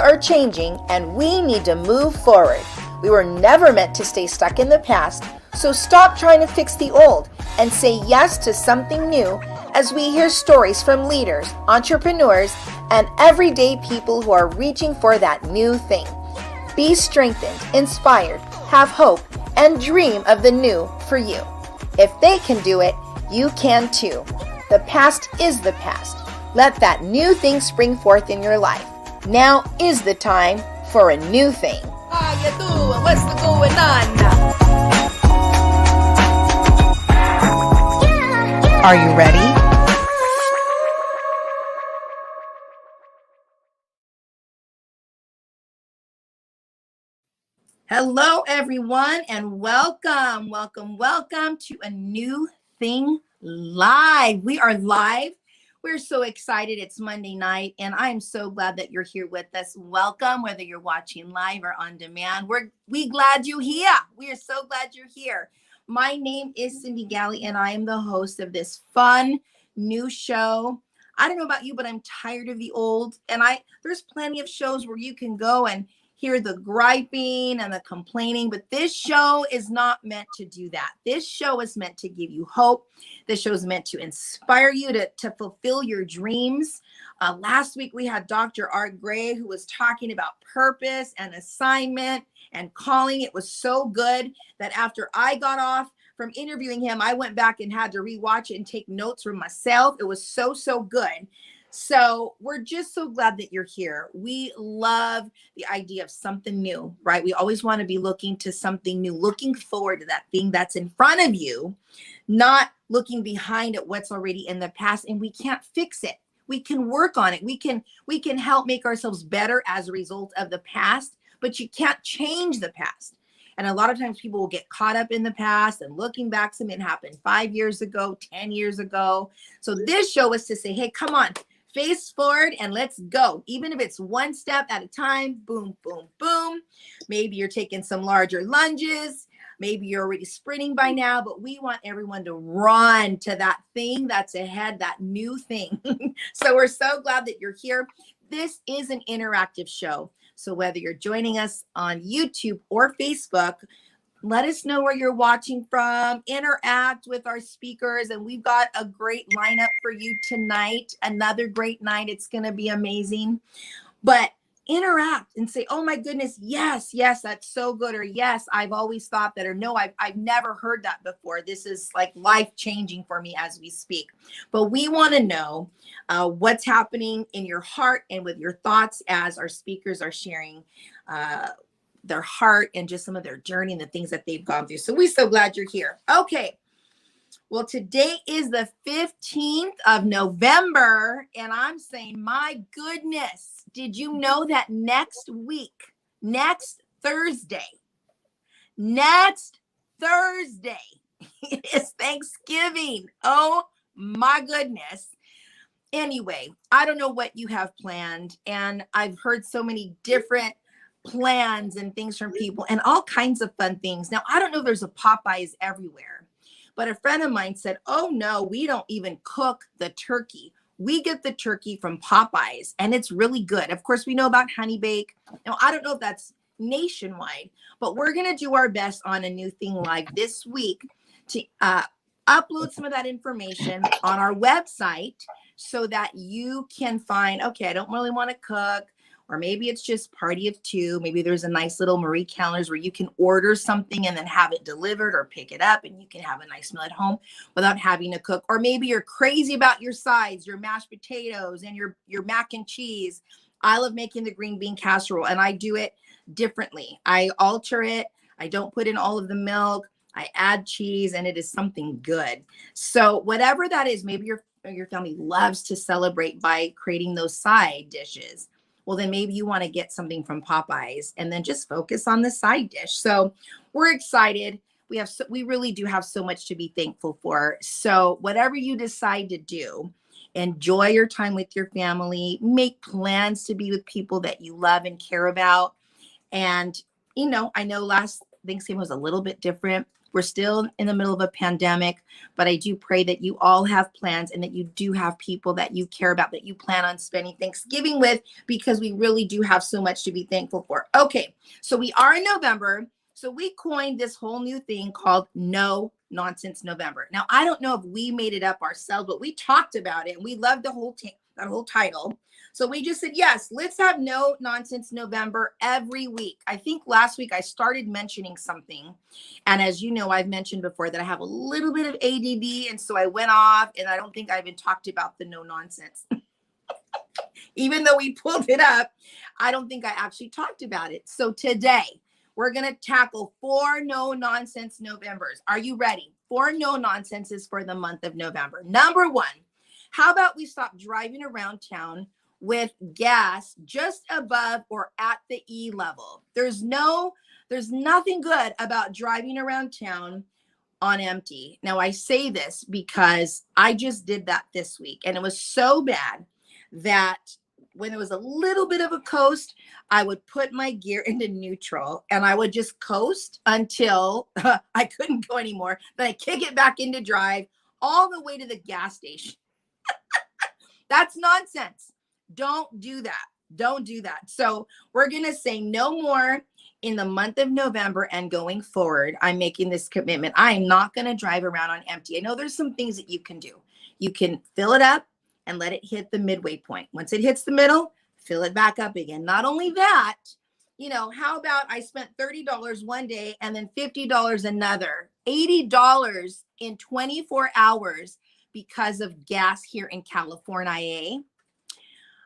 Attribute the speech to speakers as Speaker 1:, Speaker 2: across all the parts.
Speaker 1: are changing and we need to move forward. We were never meant to stay stuck in the past, so stop trying to fix the old and say yes to something new as we hear stories from leaders, entrepreneurs, and everyday people who are reaching for that new thing. Be strengthened, inspired, have hope, and dream of the new for you. If they can do it, you can too. The past is the past. Let that new thing spring forth in your life. Now is the time for a new thing.
Speaker 2: How you doing? What's going on now?
Speaker 1: Are you ready? Hello, everyone, and welcome to a new thing live. We are live. We're so excited. It's Monday night, and I am so glad that you're here with us. Welcome, whether you're watching live or on demand. We glad you're here. We are so glad you're here. My name is Cindy Galley, and I am the host of this fun new show. I don't know about you, but I'm tired of the old, and there's plenty of shows where you can go and hear the griping and the complaining, but this show is not meant to do that. This show is meant to give you hope. This show is meant to inspire you to fulfill your dreams. Last week, we had Dr. Art Gray, who was talking about purpose and assignment and calling. It was so good that after I got off from interviewing him, I went back and had to rewatch it and take notes for myself. It was so good. So we're just so glad that you're here. We love the idea of something new, right? We always want to be looking to something new, looking forward to that thing that's in front of you, not looking behind at what's already in the past. And we can't fix it. We can work on it. We can help make ourselves better as a result of the past, but you can't change the past. And a lot of times people will get caught up in the past and looking back, something happened 5 years ago, 10 years ago. So this show is to say, hey, come on. Face forward and let's go. Even if it's one step at a time, boom, boom, boom. Maybe you're taking some larger lunges. Maybe you're already sprinting by now, but we want everyone to run to that thing that's ahead, that new thing. So we're so glad that you're here. This is an interactive show. So whether you're joining us on YouTube or Facebook, let us know where you're watching from, interact with our speakers, and we've got a great lineup for you tonight. Another great night. It's going to be amazing. But interact and say, oh my goodness, yes, that's so good. Or yes, I've always thought that, or no, I've never heard that before. This is like life-changing for me as we speak. But we want to know what's happening in your heart and with your thoughts as our speakers are sharing their heart and just some of their journey and the things that they've gone through. So we're so glad you're here. Okay. Well, today is the 15th of November, and I'm saying, my goodness, did you know that next Thursday is Thanksgiving? Oh my goodness. Anyway, I don't know what you have planned, and I've heard so many different plans and things from people and all kinds of fun things. Now, I don't know if there's a Popeyes everywhere, but a friend of mine said, oh no, we don't even cook the turkey. We get the turkey from Popeyes and it's really good. Of course, we know about honey bake. Now, I don't know if that's nationwide, but we're going to do our best on a new thing live this week to upload some of that information on our website so that you can find, okay, I don't really want to cook. Or maybe it's just party of two. Maybe there's a nice little Marie calendars where you can order something and then have it delivered or pick it up and you can have a nice meal at home without having to cook. Or maybe you're crazy about your sides, your mashed potatoes and your mac and cheese. I love making the green bean casserole and I do it differently. I alter it. I don't put in all of the milk. I add cheese and it is something good. So whatever that is, maybe your family loves to celebrate by creating those side dishes. Well, then maybe you want to get something from Popeyes and then just focus on the side dish. So we're excited. We really do have so much to be thankful for. So whatever you decide to do, enjoy your time with your family, make plans to be with people that you love and care about. And, I know last Thanksgiving was a little bit different. We're still in the middle of a pandemic, but I do pray that you all have plans and that you do have people that you care about, that you plan on spending Thanksgiving with, because we really do have so much to be thankful for. Okay, so we are in November. So we coined this whole new thing called No Nonsense November. Now, I don't know if we made it up ourselves, but we talked about it and we loved the whole that whole title. So we just said, yes, let's have No Nonsense November every week. I think last week I started mentioning something. And as you know, I've mentioned before that I have a little bit of ADD. And so I went off, and I don't think I even talked about the no nonsense. Even though we pulled it up, I don't think I actually talked about it. So today, we're going to tackle 4 no nonsense Novembers. Are you ready? 4 no nonsenses for the month of November. Number 1, how about we stop driving around town with gas just above or at the E level? There's nothing good about driving around town on empty. Now, I say this because I just did that this week, and it was so bad that when it was a little bit of a coast, I would put my gear into neutral and I would just coast until I couldn't go anymore. Then I kick it back into drive all the way to the gas station. That's nonsense. Don't do that. Don't do that. So we're going to say no more in the month of November and going forward. I'm making this commitment. I am not going to drive around on empty. I know there's some things that you can do. You can fill it up and let it hit the midway point. Once it hits the middle, fill it back up again. Not only that, how about I spent $30 one day and then $50 another, $80 in 24 hours because of gas here in California.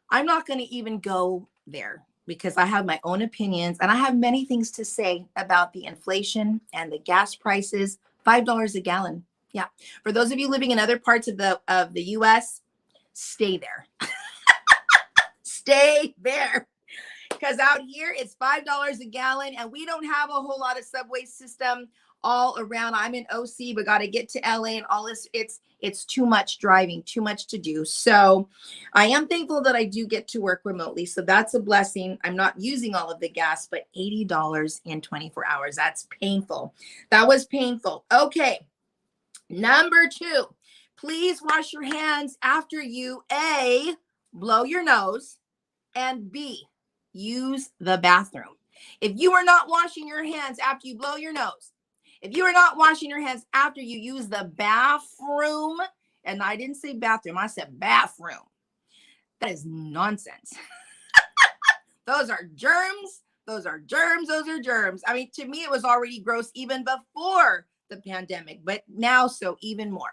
Speaker 1: I'm not going to even go there because I have my own opinions and I have many things to say about the inflation and the gas prices. $5 a gallon. Yeah. For those of you living in other parts of the US, stay there. Stay there. Because out here it's $5 a gallon and we don't have a whole lot of subway system all around. I'm in OC, but got to get to LA and all this. It's too much driving, too much to do. So I am thankful that I do get to work remotely. So that's a blessing. I'm not using all of the gas, but $80 in 24 hours. That's painful. That was painful. Okay. Number 2, please wash your hands after you A, blow your nose, and B, use the bathroom. If you are not washing your hands after you blow your nose, if you are not washing your hands after you use the bathroom, and I didn't say bathroom, I said bathroom, that is nonsense. Those are germs. Those are germs. Those are germs. I mean, to me, it was already gross even before the pandemic, but now so even more.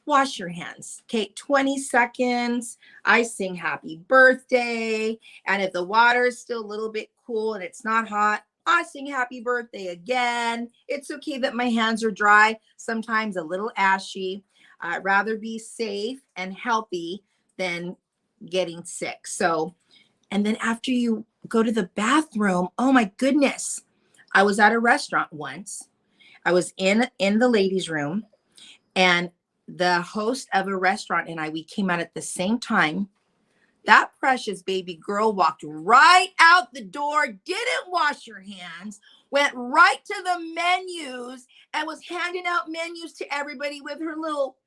Speaker 1: Wash your hands. Okay, 20 seconds. I sing happy birthday. And if the water is still a little bit cool and it's not hot, I sing happy birthday again. It's okay that my hands are dry, sometimes a little ashy. I'd rather be safe and healthy than getting sick. So, and then after you go to the bathroom, oh my goodness. I was at a restaurant once. I was in the ladies' room, and the host of a restaurant and we came out at the same time. That precious baby girl walked right out the door, didn't wash her hands, went right to the menus and was handing out menus to everybody with her little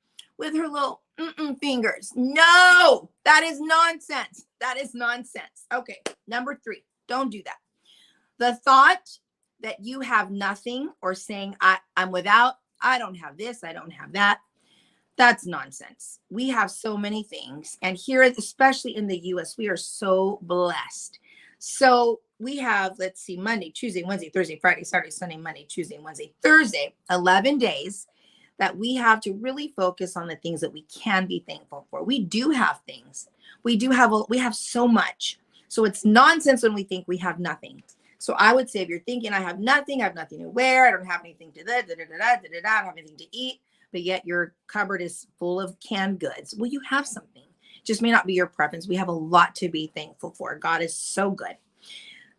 Speaker 1: fingers. No, that is nonsense. That is nonsense. Okay, number 3, don't do that. The thought that you have nothing or saying I'm without, I don't have this, I don't have that. That's nonsense. We have so many things. And here, especially in the US, we are so blessed. So we have, let's see, Monday, Tuesday, Wednesday, Thursday, Friday, Saturday, Sunday, Monday, Tuesday, Wednesday, Thursday, 11 days that we have to really focus on the things that we can be thankful for. We do have things. We have so much. So it's nonsense when we think we have nothing. So I would say if you're thinking I have nothing to wear, I don't have anything to I don't have anything to eat, but yet your cupboard is full of canned goods. Well, you have something. Just may not be your preference. We have a lot to be thankful for. God is so good.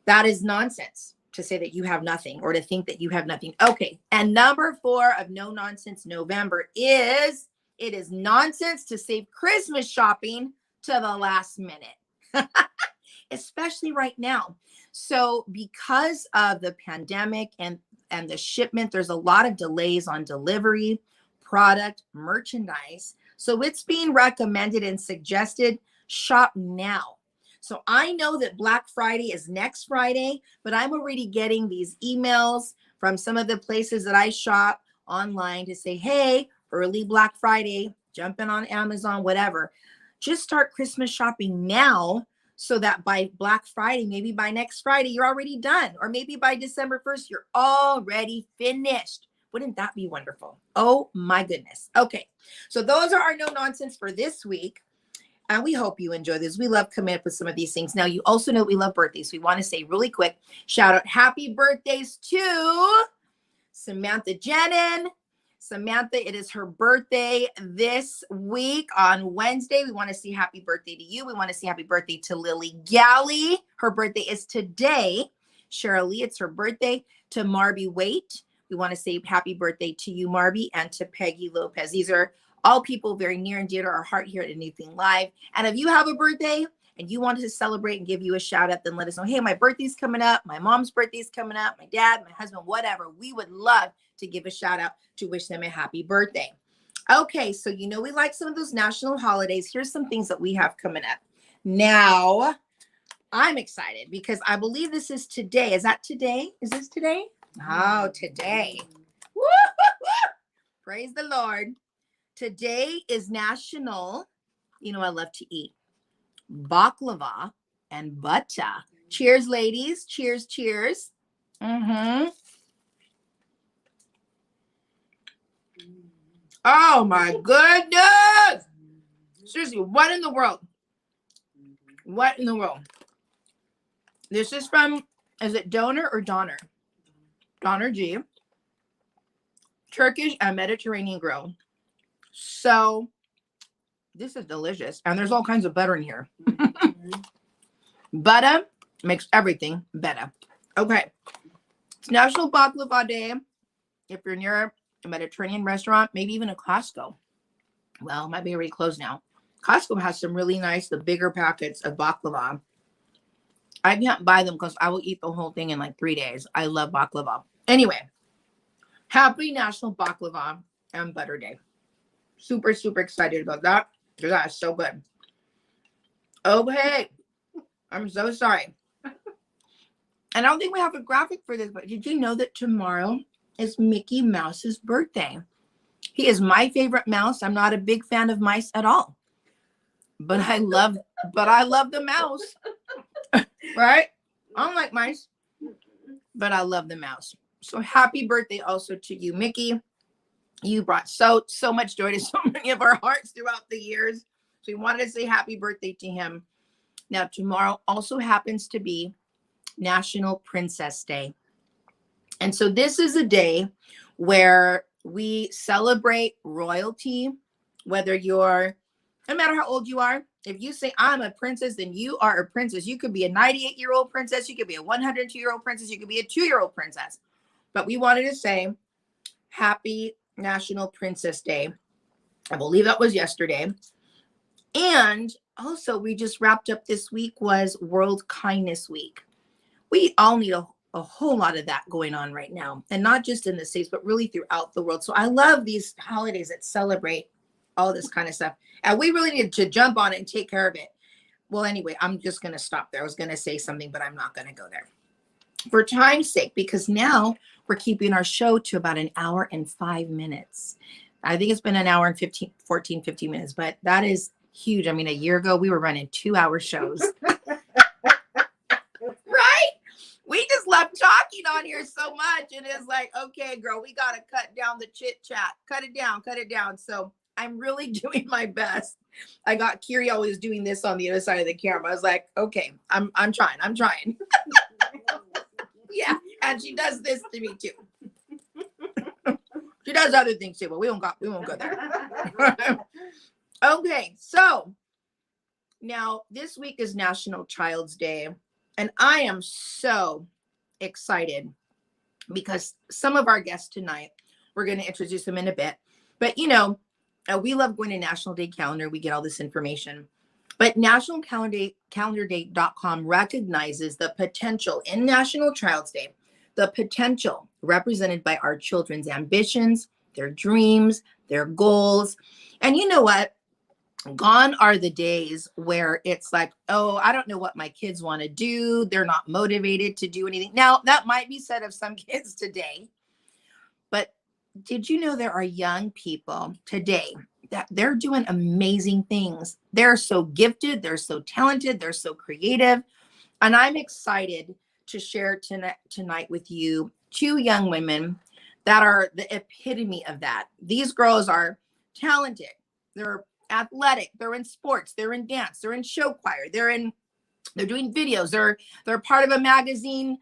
Speaker 1: That is nonsense to say that you have nothing or to think that you have nothing. Okay. And number 4 of No Nonsense November is it is nonsense to save Christmas shopping to the last minute, especially right now. So because of the pandemic and and the shipment. There's a lot of delays on delivery, product, merchandise. So it's being recommended and suggested shop now. So I know that Black Friday is next Friday, but I'm already getting these emails from some of the places that I shop online to say, hey, early Black Friday, jump in on Amazon, whatever. Just start Christmas shopping now so that by Black Friday, maybe by next Friday, you're already done. Or maybe by December 1st, you're already finished. Wouldn't that be wonderful? Oh my goodness. Okay, so those are our no nonsense for this week. And we hope you enjoy this. We love coming up with some of these things. Now, you also know we love birthdays. We want to say really quick, shout out happy birthdays to Samantha Jenin. Samantha, it is her birthday this week on Wednesday. We want to say happy birthday to you. We want to say happy birthday to Lily Galley. Her birthday is today. Cheryl Lee, it's her birthday. To Marby Waite, we want to say happy birthday to you, Marby, and to Peggy Lopez. These are all people very near and dear to our heart here at Anything Live. And if you have a birthday and you wanted to celebrate and give you a shout out, then let us know. Hey, my birthday's coming up. My mom's birthday's coming up. My dad, my husband, whatever. We would love to give a shout out to wish them a happy birthday. Okay, so you know we like some of those national holidays. Here's some things that we have coming up. Now, I'm excited because I believe this is today. Is that today? Is this today? Oh, today. Woo-hoo-hoo! Praise the Lord. Today is National, you know I love to eat, baklava and butter. Cheers, ladies. Cheers, cheers. Oh, my goodness. Seriously, what in the world? What in the world? This is from, is it Donor or Donner? Donner G. Turkish and Mediterranean grill. So this is delicious. And there's all kinds of butter in here. Butter makes everything better. Okay. It's National Baklava Day. If you're near a Mediterranean restaurant, maybe even a Costco. Well, it might be already closed now. Costco has some really nice, the bigger packets of baklava. I can't buy them because I will eat the whole thing in like 3 days. I love baklava. Anyway, happy National Baklava and Butter Day. Super, super excited about that because that is so good. Okay. I'm so sorry. And I don't think we have a graphic for this, but did you know that tomorrow is Mickey Mouse's birthday? He is my favorite mouse. I'm not a big fan of mice at all. But I love the mouse. Right? I don't like mice. But I love the mouse. So happy birthday also to you, Mickey. You brought so much joy to so many of our hearts throughout the years. So we wanted to say happy birthday to him. Now, tomorrow also happens to be National Princess Day. And so this is a day where we celebrate royalty, whether you're, no matter how old you are, if you say I'm a princess, then you are a princess. You could be a 98-year-old princess. You could be a 102-year-old princess. You could be a 2-year-old princess. But we wanted to say happy National Princess Day. I believe that was yesterday. And also we just wrapped up this week was World Kindness Week. We all need a whole lot of that going on right now. And not just in the States, but really throughout the world. So I love these holidays that celebrate all this kind of stuff. And we really need to jump on it and take care of it. Well, anyway, I'm just going to stop there. I was going to say something, but I'm not going to go there. For time's sake, because now we're keeping our show to about an hour and 5 minutes. I think it's been an hour and 15 minutes, but that is huge. I mean, a year ago, we were running 2-hour shows. Right? We just love talking on here so much. And it's like, okay, girl, we got to cut down the chit chat. Cut it down. So I'm really doing my best. I got Kiri always doing this on the other side of the camera. I was like, okay, I'm trying. Yeah, and she does this to me too. She does other things too, but we won't go there. Okay, so now this week is National Child's Day, and I am so excited because some of our guests tonight, we're going to introduce them in a bit. But you know, we love going to National Day Calendar. We get all this information. But nationalcalendarday.com recognizes the potential in National Child's Day, the potential represented by our children's ambitions, their dreams, their goals. And you know what? Gone are the days where it's like, oh, I don't know what my kids want to do. They're not motivated to do anything. Now, that might be said of some kids today, but did you know there are young people today that they're doing amazing things? They're so gifted, they're so talented, they're so creative. And I'm excited to share tonight with you two young women that are the epitome of that. These girls are talented, they're athletic, they're in sports, they're in dance, they're in show choir, they're doing videos, they're part of a magazine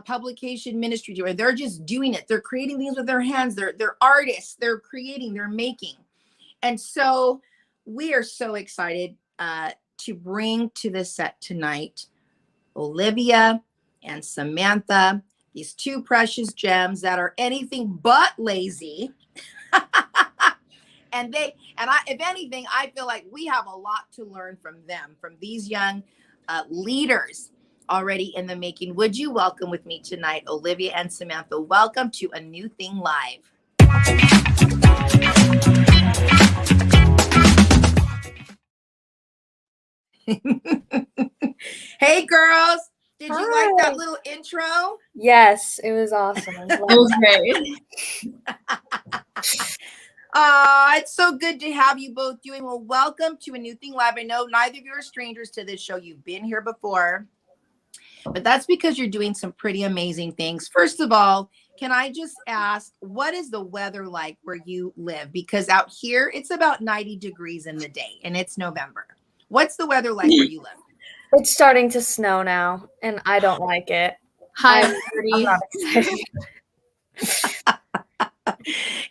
Speaker 1: publication ministry where they're just doing it. They're creating things with their hands. They're artists. They're creating. They're making. And so we are so excited to bring to the set tonight Olivia and Samantha, these two precious gems that are anything but lazy. If anything, I feel like we have a lot to learn from them, from these young leaders already in the making. Would you welcome with me tonight, Olivia and Samantha? Welcome to A New Thing Live. Hey, girls. Did you like that little intro?
Speaker 3: Yes, it was awesome.
Speaker 2: It was great.
Speaker 1: It's so good to have you both doing well. Welcome to A New Thing Live. I know neither of you are strangers to this show. You've been here before, but that's because you're doing some pretty amazing things. First of all, can I just ask, what is the weather like where you live? Because out here, it's about 90 degrees in the day, and it's November. What's the weather like where you live?
Speaker 3: It's starting to snow now, and I don't like it.
Speaker 2: Hi,
Speaker 3: I'm
Speaker 2: everybody.
Speaker 3: not excited.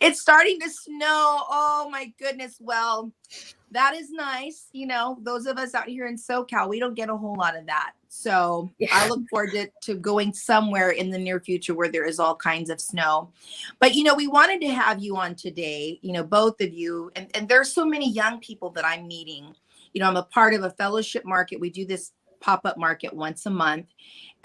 Speaker 1: It's starting to snow. Oh my goodness. Well, that is nice. You know, those of us out here in SoCal, we don't get a whole lot of that. So
Speaker 3: Yeah.
Speaker 1: I look forward to going somewhere in the near future where there is all kinds of snow. But, you know, we wanted to have you on today, you know, both of you. And there's so many young people that I'm meeting. You know, I'm a part of a fellowship market. We do this pop-up market once a month.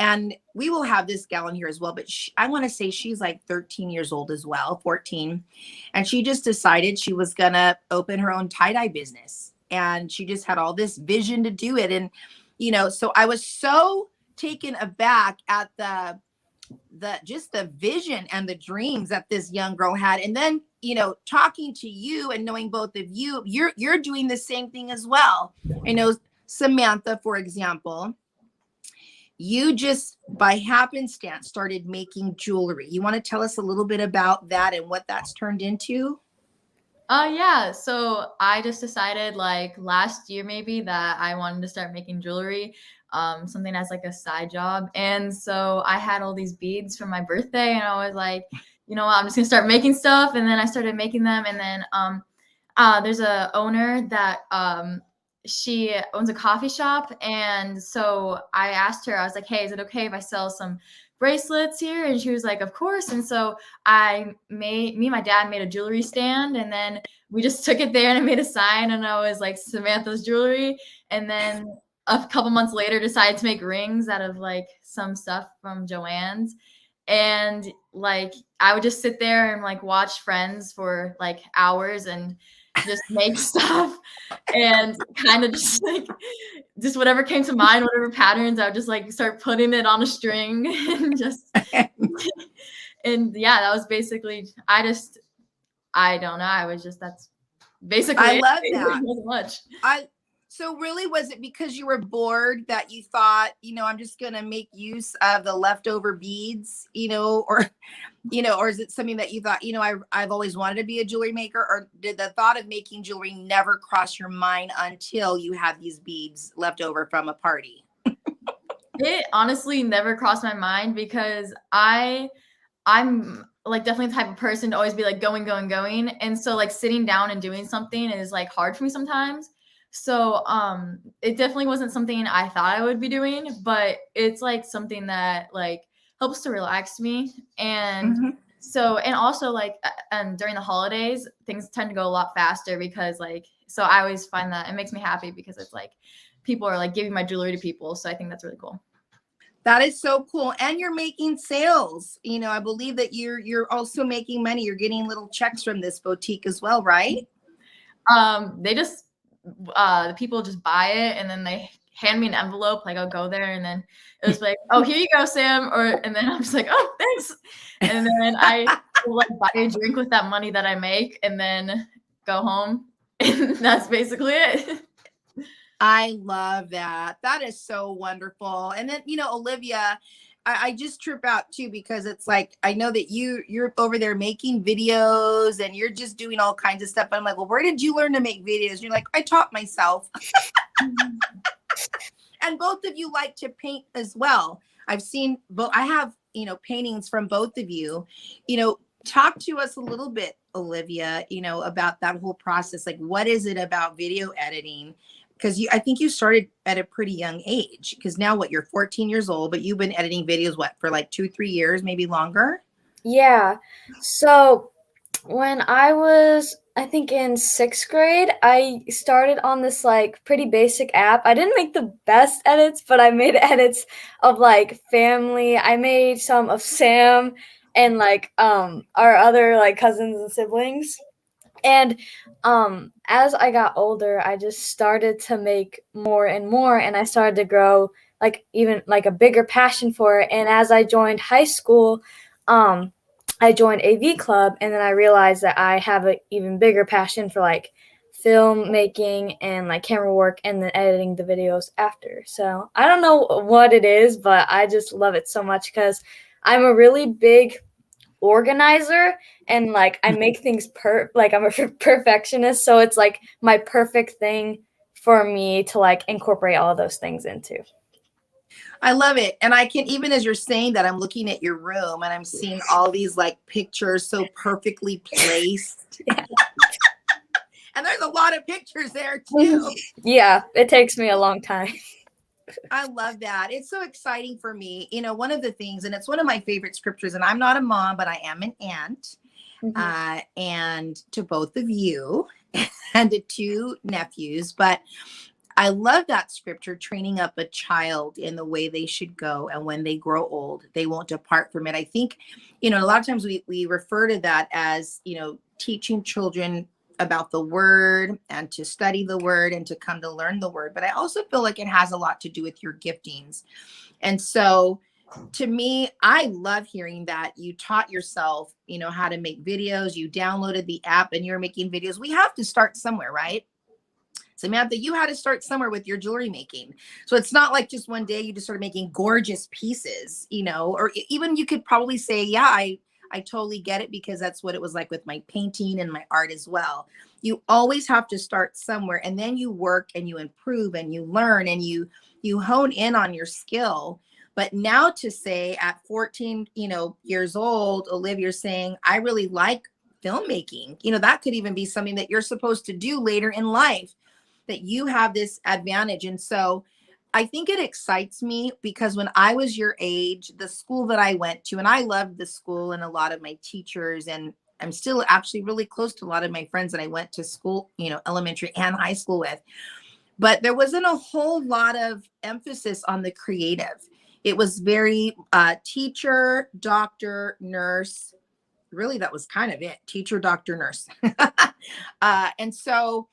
Speaker 1: And we will have this gal in here as well. But I want to say she's like 13 years old as well, 14. And she just decided she was going to open her own tie-dye business. And she just had all this vision to do it. And, you know, so I was so taken aback at the vision and the dreams that this young girl had. And then, you know, talking to you and knowing both of you, you're doing the same thing as well. I know Samantha, for example, you just by happenstance started making jewelry. You want to tell us a little bit about that and what that's turned into?
Speaker 2: Yeah. So I just decided like last year maybe that I wanted to start making jewelry, something as like a side job. And so I had all these beads for my birthday, and I was like, you know what, I'm just gonna start making stuff. And then I started making them, and then there's a owner that she owns a coffee shop, and so I asked her, I was like, hey, is it okay if I sell some bracelets here? And she was like, of course. And so me and my dad made a jewelry stand, and then we just took it there and I made a sign, and I was like, Samantha's Jewelry. And then a couple months later decided to make rings out of like some stuff from Joann's. And like I would just sit there and like watch Friends for like hours and just make stuff, and kind of just like just whatever came to mind, whatever patterns, I would just like start putting it on a string and just and yeah, that was basically I don't know, I was just that's basically
Speaker 1: I love
Speaker 2: it.
Speaker 1: that.
Speaker 2: It wasn't much.
Speaker 1: So really, was it because you were bored that you thought, you know, I'm just going to make use of the leftover beads, you know, or is it something that you thought, you know, I've always wanted to be a jewelry maker? Or did the thought of making jewelry never cross your mind until you had these beads left over from a party?
Speaker 2: It honestly never crossed my mind because I'm like definitely the type of person to always be like going. And so like sitting down and doing something is like hard for me sometimes. So it definitely wasn't something I thought I would be doing, but it's like something that like helps to relax me. And so, and also like during the holidays, things tend to go a lot faster because like, so I always find that it makes me happy because it's like people are like giving my jewelry to people. So I think that's really cool.
Speaker 1: That is so cool. And you're making sales. You know, I believe that you're also making money. You're getting little checks from this boutique as well, right?
Speaker 2: They just the people just buy it and then they hand me an envelope. Like I'll go there and then it was like, oh, here you go, Sam. And then I'm just like, oh, thanks. And then I will like buy a drink with that money that I make and then go home. And that's basically it.
Speaker 1: I love that. That is so wonderful. And then, you know, Olivia, I just trip out too because it's like I know that you're over there making videos and you're just doing all kinds of stuff. I'm like, well, where did you learn to make videos? You're like, I taught myself. And both of you like to paint as well. I've seen both. I have, you know, paintings from both of you. You know, talk to us a little bit, Olivia, you know, about that whole process. Like, what is it about video editing? Because I think you started at a pretty young age, because now what, you're 14 years old, but you've been editing videos, what, for like 2-3 years, maybe longer?
Speaker 3: Yeah. So when I was, I think in 6th grade, I started on this like pretty basic app. I didn't make the best edits, but I made edits of like family. I made some of Sam and like our other like cousins and siblings. And as I got older, I just started to make more and more, and I started to grow like even like a bigger passion for it. And as I joined high school, I joined AV club, and then I realized that I have an even bigger passion for like filmmaking and like camera work and then editing the videos after. So I don't know what it is, but I just love it so much because I'm a really big organizer and like I make things like I'm a perfectionist, so it's like my perfect thing for me to like incorporate all of those things into.
Speaker 1: I love it. And I can, even as you're saying that, I'm looking at your room and I'm seeing all these like pictures so perfectly placed. And there's a lot of pictures there too.
Speaker 3: Yeah, it takes me a long time.
Speaker 1: I love that. It's so exciting for me. You know, one of the things, and it's one of my favorite scriptures, and I'm not a mom, but I am an aunt. And to both of you and to 2 nephews. But I love that scripture, training up a child in the way they should go. And when they grow old, they won't depart from it. I think, you know, a lot of times we refer to that as, you know, teaching children about the word and to study the word and to come to learn the word. But I also feel like it has a lot to do with your giftings. And so to me, I love hearing that you taught yourself, you know, how to make videos. You downloaded the app and you're making videos. We have to start somewhere, right? Samantha, you had to start somewhere with your jewelry making. So it's not like just one day you just started making gorgeous pieces, you know, or even you could probably say, yeah, I totally get it, because that's what it was like with my painting and my art as well. You always have to start somewhere, and then you work and you improve and you learn and you hone in on your skill. But now to say at 14, you know, years old, Olivia, saying, I really like filmmaking, you know, that could even be something that you're supposed to do later in life, that you have this advantage. And so I think it excites me because when I was your age, the school that I went to, and I loved the school and a lot of my teachers, and I'm still actually really close to a lot of my friends that I went to school, you know, elementary and high school with, but there wasn't a whole lot of emphasis on the creative. It was very teacher, doctor, nurse. Really, that was kind of it. Teacher, doctor, nurse. And so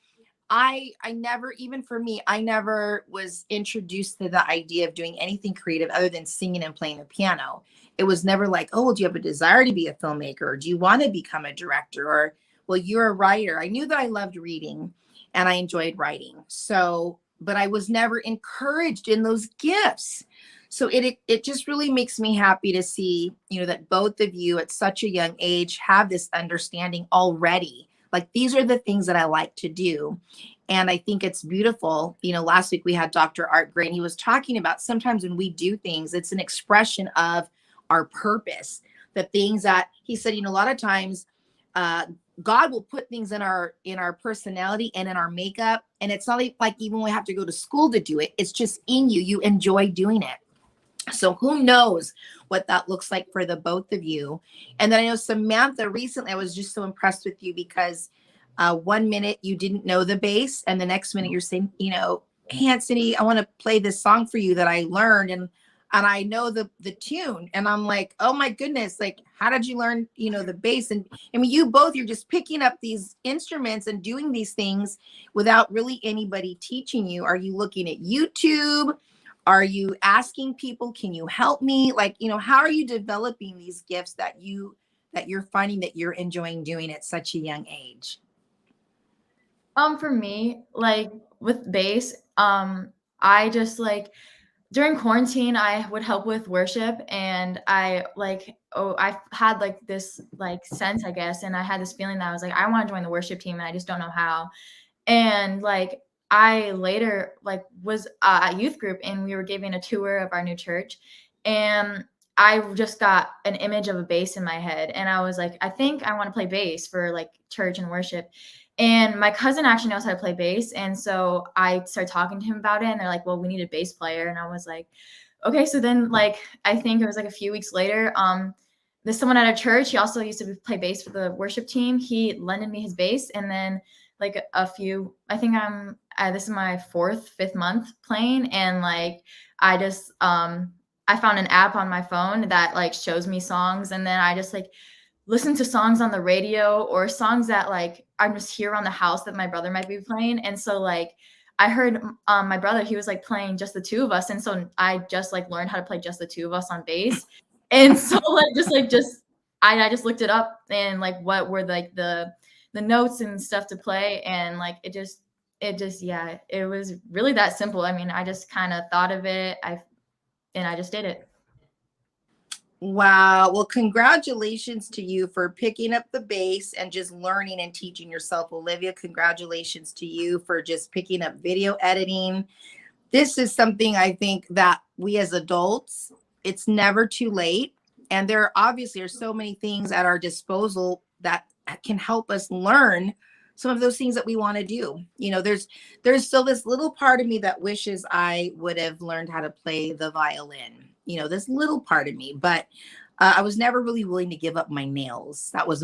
Speaker 1: I never, even for me, I never was introduced to the idea of doing anything creative other than singing and playing the piano. It was never like, oh, do you have a desire to be a filmmaker? Or do you want to become a director? Or, well, you're a writer. I knew that I loved reading and I enjoyed writing. So, but I was never encouraged in those gifts. So it just really makes me happy to see, you know, that both of you at such a young age have this understanding already. Like, these are the things that I like to do. And I think it's beautiful. You know, last week we had Dr. Art Gray, and he was talking about sometimes when we do things, it's an expression of our purpose. The things that he said, you know, a lot of times God will put things in our personality and in our makeup. And it's not like even when we have to go to school to do it. It's just in you. You enjoy doing it. So who knows what that looks like for the both of you. And then I know Samantha, recently, I was just so impressed with you because 1 minute you didn't know the bass, and the next minute you're saying, you know, hey, Anthony, I want to play this song for you that I learned. And and I know the tune, and I'm like, oh my goodness, like how did you learn, the bass? And I mean, you're just picking up these instruments and doing these things without really anybody teaching you. Are you looking at YouTube? Are you asking people, can you help me? Like, how are you developing these gifts that you're finding that you're enjoying doing at such a young age?
Speaker 2: For me, like with bass, I just like during quarantine, I would help with worship, and I had like this like sense, I guess, and I had this feeling that I was like, I want to join the worship team, and I just don't know how. And like I later like was at youth group, and we were giving a tour of our new church, and I just got an image of a bass in my head, and I was like, I think I want to play bass for like church and worship. And my cousin actually knows how to play bass, and so I started talking to him about it, and they're like, well, we need a bass player. And I was like, okay. So then like I think it was like a few weeks later, there's someone at a church, he also used to play bass for the worship team, he lended me his bass. And then like I think this is my fifth month playing. And like, I just, I found an app on my phone that like shows me songs. And then I just like listen to songs on the radio or songs that like I'm just here around the house that my brother might be playing. And so like, I heard my brother, he was like playing Just the Two of Us. And so I just like learned how to play Just the Two of Us on bass. And so I just looked it up and like what were like the notes and stuff to play, and like it just yeah, it was really that simple. I mean, I just kind of thought of it, and I just did it.
Speaker 1: Wow. Well, congratulations to you for picking up the bass and just learning and teaching yourself. Olivia, congratulations to you for just picking up video editing. This is something I think that we as adults, it's never too late. And there obviously are so many things at our disposal that can help us learn some of those things that we want to do. There's still this little part of me that wishes I would have learned how to play the violin, this little part of me, but I was never really willing to give up my nails. That was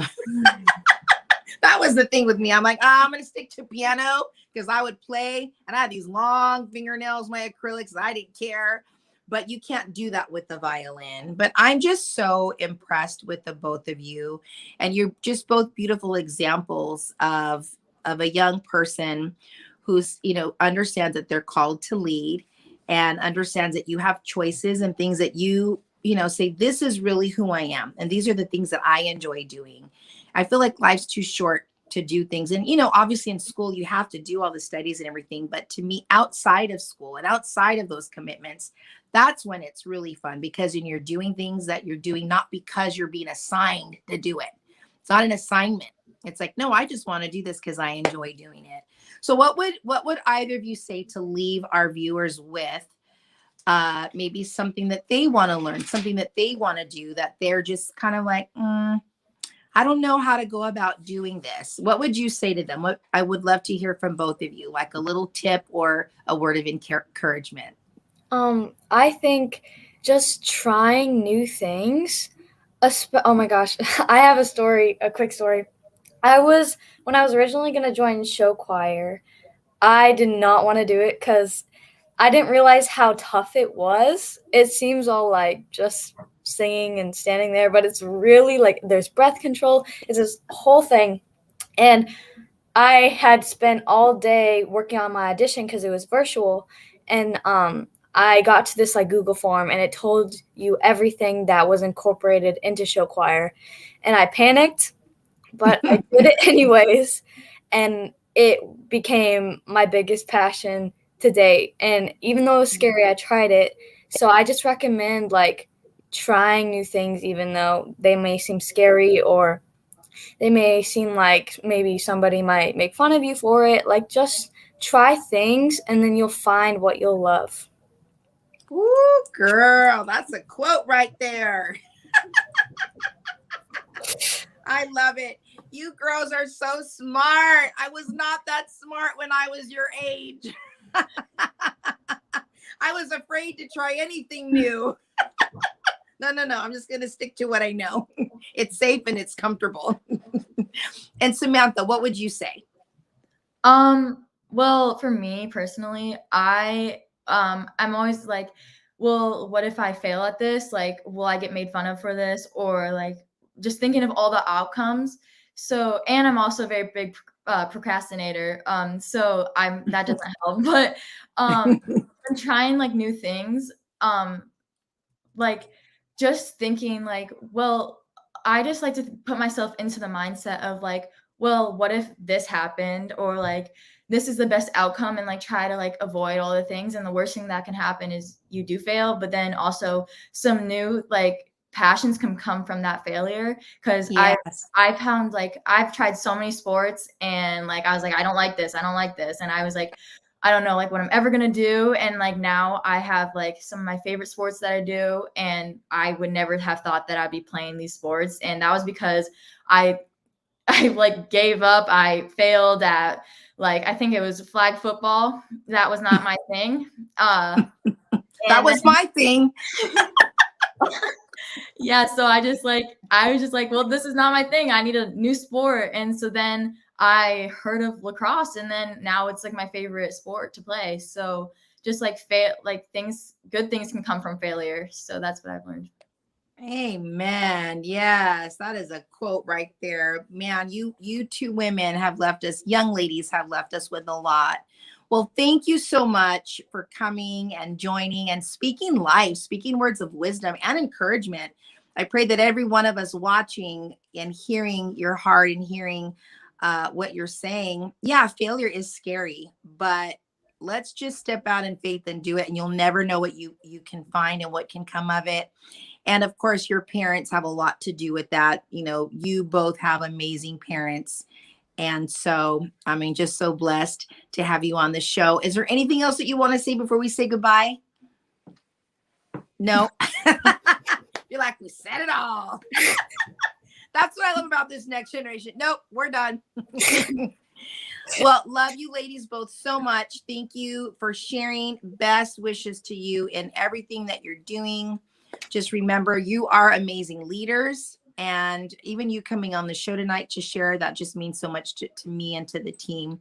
Speaker 1: that was the thing with me. I'm like, I'm going to stick to piano because I would play and I had these long fingernails, my acrylics. I didn't care. But you can't do that with the violin. But I'm just so impressed with the both of you. And you're just both beautiful examples of a young person who's, understands that they're called to lead and understands that you have choices and things that you say, this is really who I am. And these are the things that I enjoy doing. I feel like life's too short to do things. And, obviously in school, you have to do all the studies and everything. But to me, outside of school and outside of those commitments, that's when it's really fun, because when you're doing things that you're doing, not because you're being assigned to do it. It's not an assignment. It's like, no, I just want to do this because I enjoy doing it. So what would either of you say to leave our viewers with maybe something that they want to learn, something that they want to do, that they're just kind of like, I don't know how to go about doing this. What would you say to them? What I would love to hear from both of you, like a little tip or a word of encouragement.
Speaker 3: I think just trying new things. Oh my gosh, I have a quick story. When I was originally going to join show choir, I did not want to do it because I didn't realize how tough it was. It seems all like just singing and standing there, but it's really like there's breath control. It's this whole thing. And I had spent all day working on my audition because it was virtual. And I got to this like Google form, and it told you everything that was incorporated into show choir. And I panicked, but I did it anyways. And it became my biggest passion to date. And even though it was scary, I tried it. So I just recommend like trying new things, even though they may seem scary or they may seem like maybe somebody might make fun of you for it. Like just try things and then you'll find what you'll love.
Speaker 1: Ooh, girl, that's a quote right there. I love it. You girls are so smart. I was not that smart when I was your age. I was afraid to try anything new. No. I'm just going to stick to what I know. It's safe and it's comfortable. And Samantha, what would you say?
Speaker 2: Well, for me personally, I'm always like, well, what if I fail at this? Like, will I get made fun of for this? Or like just thinking of all the outcomes. So, and I'm also a very big procrastinator. So that doesn't help, but I'm trying like new things. Like just thinking like, well, I just like to put myself into the mindset of like, well, what if this happened, or like this is the best outcome, and like try to like avoid all the things. And the worst thing that can happen is you do fail, but then also some new like passions can come from that failure. Because
Speaker 1: Yes.
Speaker 2: I found like I've tried so many sports, and like I was like, I don't like this, and I was like, I don't know like what I'm ever going to do. And like now I have like some of my favorite sports that I do, and I would never have thought that I'd be playing these sports. And that was because I like gave up. I failed at like, I think it was flag football. That was not my thing.
Speaker 1: That was my thing.
Speaker 2: Yeah. So I was just like, well, this is not my thing. I need a new sport. And so then I heard of lacrosse, and then now it's like my favorite sport to play. So just like good things can come from failure. So that's what I've learned.
Speaker 1: Amen. Yes, that is a quote right there. Man, you two women have left us, young ladies have left us with a lot. Well, thank you so much for coming and joining and speaking life, speaking words of wisdom and encouragement. I pray that every one of us watching and hearing your heart and hearing what you're saying. Yeah, failure is scary, but let's just step out in faith and do it. And you'll never know what you can find and what can come of it. And of course, your parents have a lot to do with that. You know, you both have amazing parents. And so, I mean, just so blessed to have you on the show. Is there anything else that you want to say before we say goodbye? No. You're like, we said it all. That's what I love about this next generation. Nope, we're done. Well, love you ladies both so much. Thank you for sharing. Best wishes to you in everything that you're doing. Just remember, you are amazing leaders. And even you coming on the show tonight to share, that just means so much to me and to the team.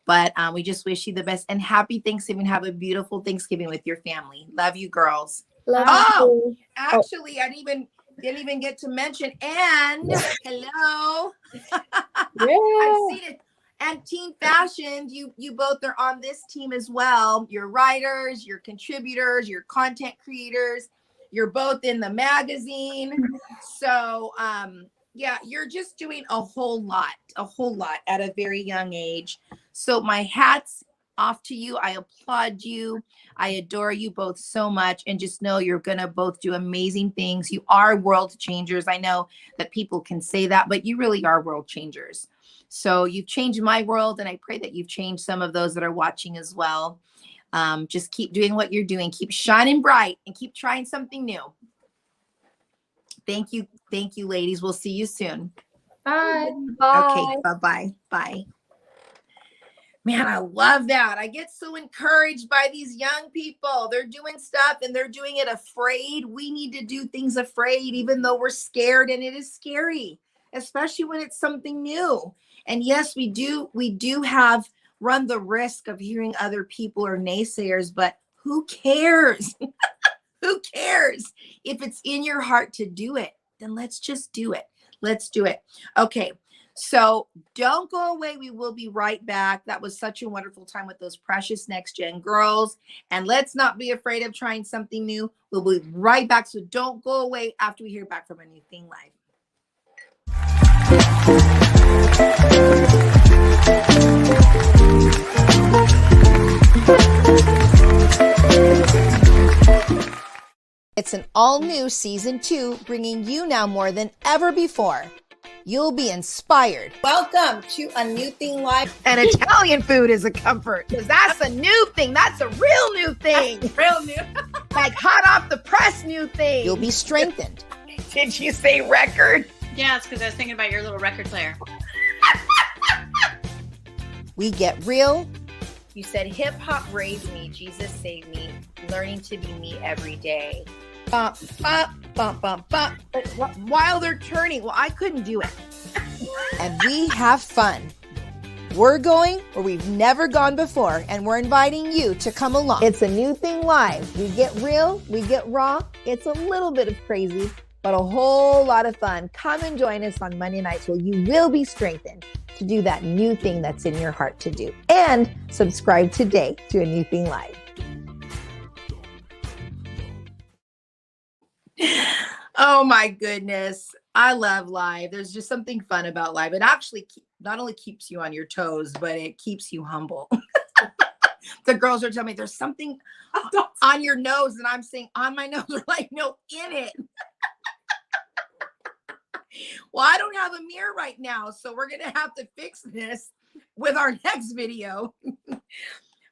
Speaker 1: But we just wish you the best and happy Thanksgiving. Have a beautiful Thanksgiving with your family. Love you, girls.
Speaker 3: Love
Speaker 1: Actually, I didn't even get to mention. And hello. I've seen it. And Team Fashion, you both are on this team as well. You're writers, you're contributors, you're content creators. You're both in the magazine. So, yeah, you're just doing a whole lot at a very young age. So my hat's off to you. I applaud you. I adore you both so much. And just know you're going to both do amazing things. You are world changers. I know that people can say that, but you really are world changers. So you've changed my world, and I pray that you've changed some of those that are watching as well. Just keep doing what you're doing. Keep shining bright and keep trying something new. Thank you. Thank you, ladies. We'll see you soon.
Speaker 2: Bye.
Speaker 1: Okay. Bye-bye. Bye. Man, I love that. I get so encouraged by these young people. They're doing stuff and they're doing it afraid. We need to do things afraid, even though we're scared, and it is scary, especially when it's something new. And yes, we do have run the risk of hearing other people or naysayers, but who cares? Who cares? If it's in your heart to do it, then let's just do it. Let's do it. Okay. So don't go away. We will be right back. That was such a wonderful time with those precious Next Gen girls. And let's not be afraid of trying something new. We'll be right back. So don't go away after we hear back from A New Thing Live. It's an all-new season 2, bringing you now more than ever before. You'll be inspired. Welcome to A New Thing Live. And Italian food is a comfort, because that's a new thing. That's a real new thing. Real new. Like hot off the press new thing. You'll be strengthened. Did you say record?
Speaker 4: Yeah, it's because I was thinking about your little record player.
Speaker 1: We get real. You said hip hop raised me, Jesus saved me, learning to be me every day. Bump, bump, bump, bump, bump. While they're turning, well, I couldn't do it. And we have fun. We're going where we've never gone before, and we're inviting you to come along. It's a new thing live. We get real, we get raw. It's a little bit of crazy, but a whole lot of fun. Come and join us on Monday nights where you will be strengthened to do that new thing that's in your heart to do. And subscribe today to A New Thing Live. Oh my goodness. I love live. There's just something fun about live. It actually not only keeps you on your toes, but it keeps you humble. The girls are telling me there's something on your nose, and I'm saying on my nose. They're like, no, in it. Well, I don't have a mirror right now, so we're going to have to fix this with our next video.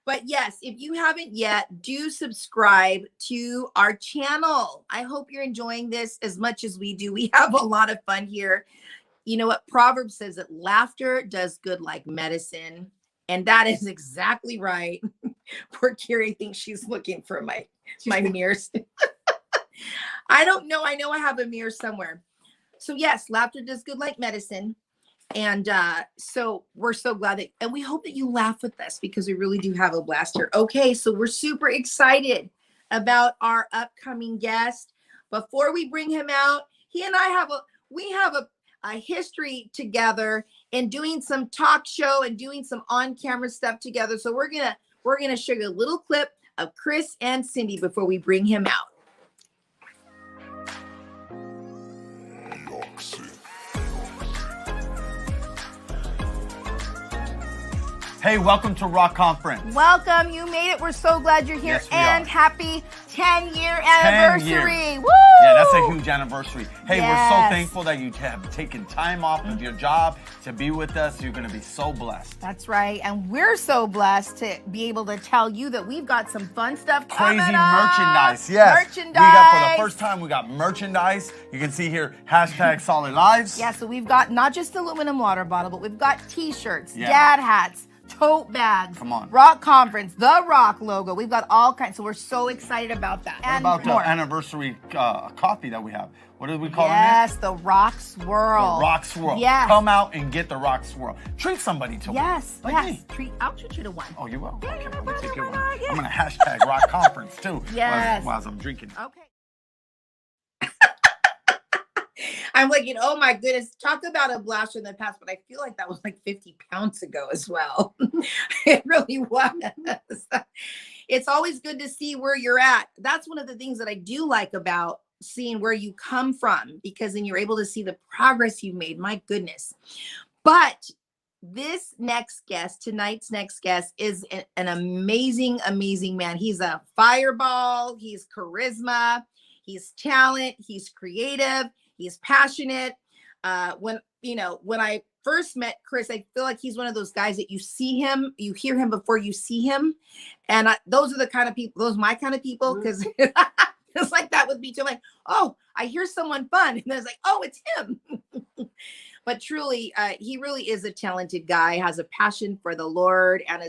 Speaker 1: But yes, if you haven't yet, do subscribe to our channel. I hope you're enjoying this as much as we do. We have a lot of fun here. You know what? Proverbs says that laughter does good like medicine. And that is exactly right. Poor Carrie thinks she's looking for my mirrors. I don't know. I know I have a mirror somewhere. So yes, laughter does good like medicine. And so we're so glad that, and we hope that you laugh with us because we really do have a blast here. Okay, so we're super excited about our upcoming guest. Before we bring him out, he and I have a history together in doing some talk show and doing some on-camera stuff together. So we're gonna show you a little clip of Chris and Cindy before we bring him out.
Speaker 5: Hey, welcome to Rock Conference.
Speaker 1: Welcome. You made it. We're so glad you're here.
Speaker 5: Yes, we
Speaker 1: and
Speaker 5: are.
Speaker 1: happy 10-year anniversary.
Speaker 5: 10 years.
Speaker 1: Woo!
Speaker 5: Yeah, that's a huge anniversary. Hey, we're so
Speaker 1: Yes.
Speaker 5: thankful that you have taken time off of your job to be with us. You're going to be so blessed.
Speaker 1: That's right. And we're so blessed to be able to tell you that we've got some fun stuff
Speaker 5: Crazy
Speaker 1: coming up.
Speaker 5: merchandise. Yes.
Speaker 1: Merchandise.
Speaker 5: We got, for the first time, we got merchandise. You can see here, #Solid Lives.
Speaker 1: Yeah, so we've got not just the aluminum water bottle, but we've got t-shirts,
Speaker 5: Yeah.
Speaker 1: dad hats, tote bags,
Speaker 5: Come on.
Speaker 1: Rock Conference, the Rock logo. We've got all kinds. So we're so excited about that.
Speaker 5: What
Speaker 1: And
Speaker 5: about the
Speaker 1: more.
Speaker 5: anniversary coffee that we have? What do we call
Speaker 1: Yes, the Rock Swirl.
Speaker 5: it? The Rock Swirl.
Speaker 1: Yes.
Speaker 5: Come out and get the Rock Swirl. Treat somebody to one.
Speaker 1: Yes,
Speaker 5: Like
Speaker 1: yes.
Speaker 5: me.
Speaker 1: I'll treat you to one.
Speaker 5: Oh, you will?
Speaker 1: Yeah,
Speaker 5: Okay,
Speaker 1: you're my
Speaker 5: I'm going to
Speaker 1: brother,
Speaker 5: take your
Speaker 1: why
Speaker 5: one.
Speaker 1: not? Yeah.
Speaker 5: I'm going to #Rock Conference too.
Speaker 1: Yes.
Speaker 5: While I'm drinking.
Speaker 1: Okay. I'm like, oh my goodness, talk about a blast from the past, but I feel like that was like 50 pounds ago as well. It really was. It's always good to see where you're at. That's one of the things that I do like about seeing where you come from, because then you're able to see the progress you've made. My goodness. But this next guest, tonight's next guest, is an amazing, amazing man. He's a fireball. He's charisma. He's talent. He's creative. He's passionate. When I first met Chris, I feel like he's one of those guys that you see him, you hear him before you see him. And those are the kind of people, those are my kind of people, because it's like that with me too. I'm like, oh, I hear someone fun. And then it's like, oh, it's him. But truly, he really is a talented guy, has a passion for the Lord, and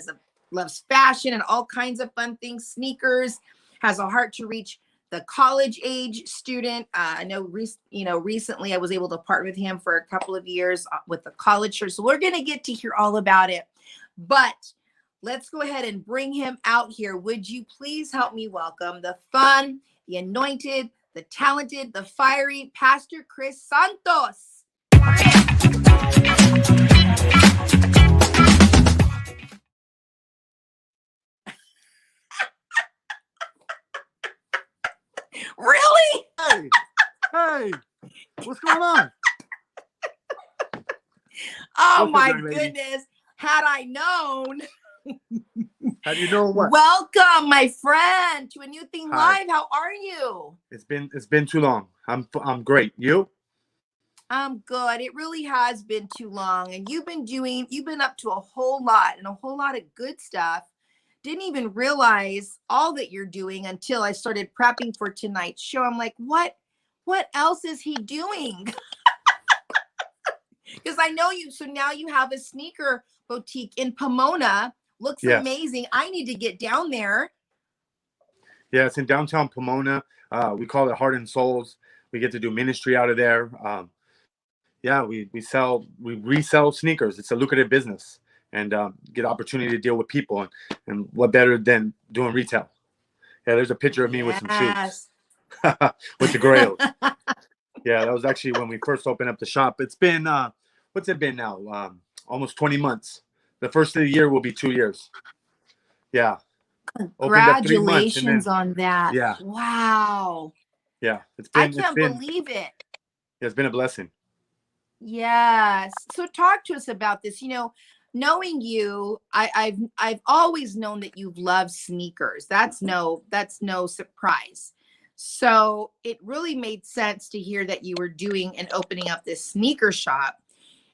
Speaker 1: loves fashion and all kinds of fun things, sneakers, has a heart to reach the college age student. I know, recently I was able to partner with him for a couple of years with the college church. So we're going to get to hear all about it. But let's go ahead and bring him out here. Would you please help me welcome the fun, the anointed, the talented, the fiery Pastor Chris Santos. Really?
Speaker 6: Hey, what's going on?
Speaker 1: Oh
Speaker 6: What's up,
Speaker 1: my
Speaker 6: young lady?
Speaker 1: goodness. Had I known.
Speaker 6: How do you know what?
Speaker 1: Welcome, my friend, to A New Thing
Speaker 6: Hi.
Speaker 1: Live. How are you?
Speaker 6: It's been too long. I'm great. You?
Speaker 1: I'm good. It really has been too long. And you've been up to a whole lot and a whole lot of good stuff. Didn't even realize all that you're doing until I started prepping for tonight's show. I'm like, what else is he doing? Because I know you. So now you have a sneaker boutique in Pomona. Looks
Speaker 6: Yes.
Speaker 1: amazing. I need to get down there.
Speaker 6: Yeah, it's in downtown Pomona. We call it Heart and Souls. We get to do ministry out of there. We resell sneakers. It's a lucrative business. and get opportunity to deal with people. And what better than doing retail? Yeah, there's a picture of me with some shoes. With the Grails. Yeah, that was actually when we first opened up the shop. It's been what's it been now? Almost 20 months. The first of the year will be 2 years. Yeah. Opened up 3 months and
Speaker 1: Congratulations
Speaker 6: then,
Speaker 1: on that.
Speaker 6: yeah.
Speaker 1: Wow.
Speaker 6: Yeah.
Speaker 1: I can't believe it.
Speaker 6: It's been a blessing.
Speaker 1: Yes. So talk to us about this. Knowing you, I've always known that you've loved sneakers. That's no surprise. So it really made sense to hear that you were doing and opening up this sneaker shop.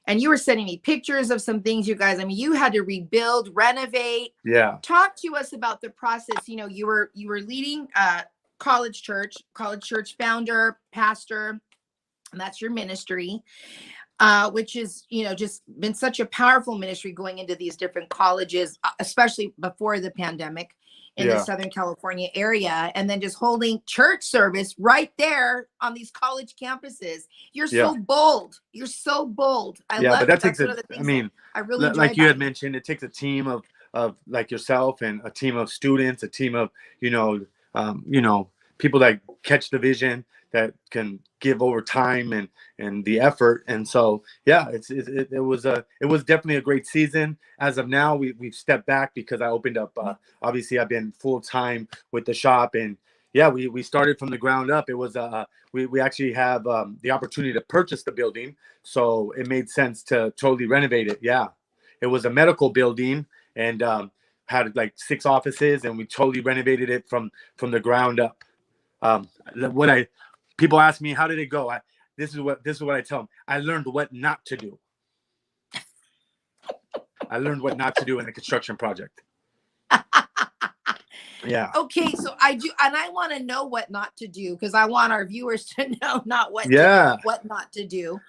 Speaker 1: And you were sending me pictures of some things, you guys. I mean, you had to rebuild, renovate.
Speaker 6: Yeah.
Speaker 1: Talk to us about the process. You were leading college church founder, pastor, and that's your ministry, which is, just been such a powerful ministry going into these different colleges, especially before the pandemic in the Southern California area, and then just holding church service right there on these college campuses. You're so bold. You're so bold. I love
Speaker 6: but that
Speaker 1: it.
Speaker 6: takes
Speaker 1: I really enjoy
Speaker 6: like you had mentioned, it takes a team of like yourself and a team of students, a team of, people that catch the vision, that can give over time and the effort. And so, it was definitely a great season. As of now, we've stepped back because I opened up, obviously I've been full time with the shop, and we started from the ground up. It was, we actually have the opportunity to purchase the building. So it made sense to totally renovate it. Yeah. It was a medical building and had like 6 offices, and we totally renovated it from the ground up. People ask me, how did it go? This is what I tell them. I learned what not to do. I learned what not to do in a construction project. Yeah.
Speaker 1: Okay, so I do, and I want to know what not to do, because I want our viewers to know what not to do.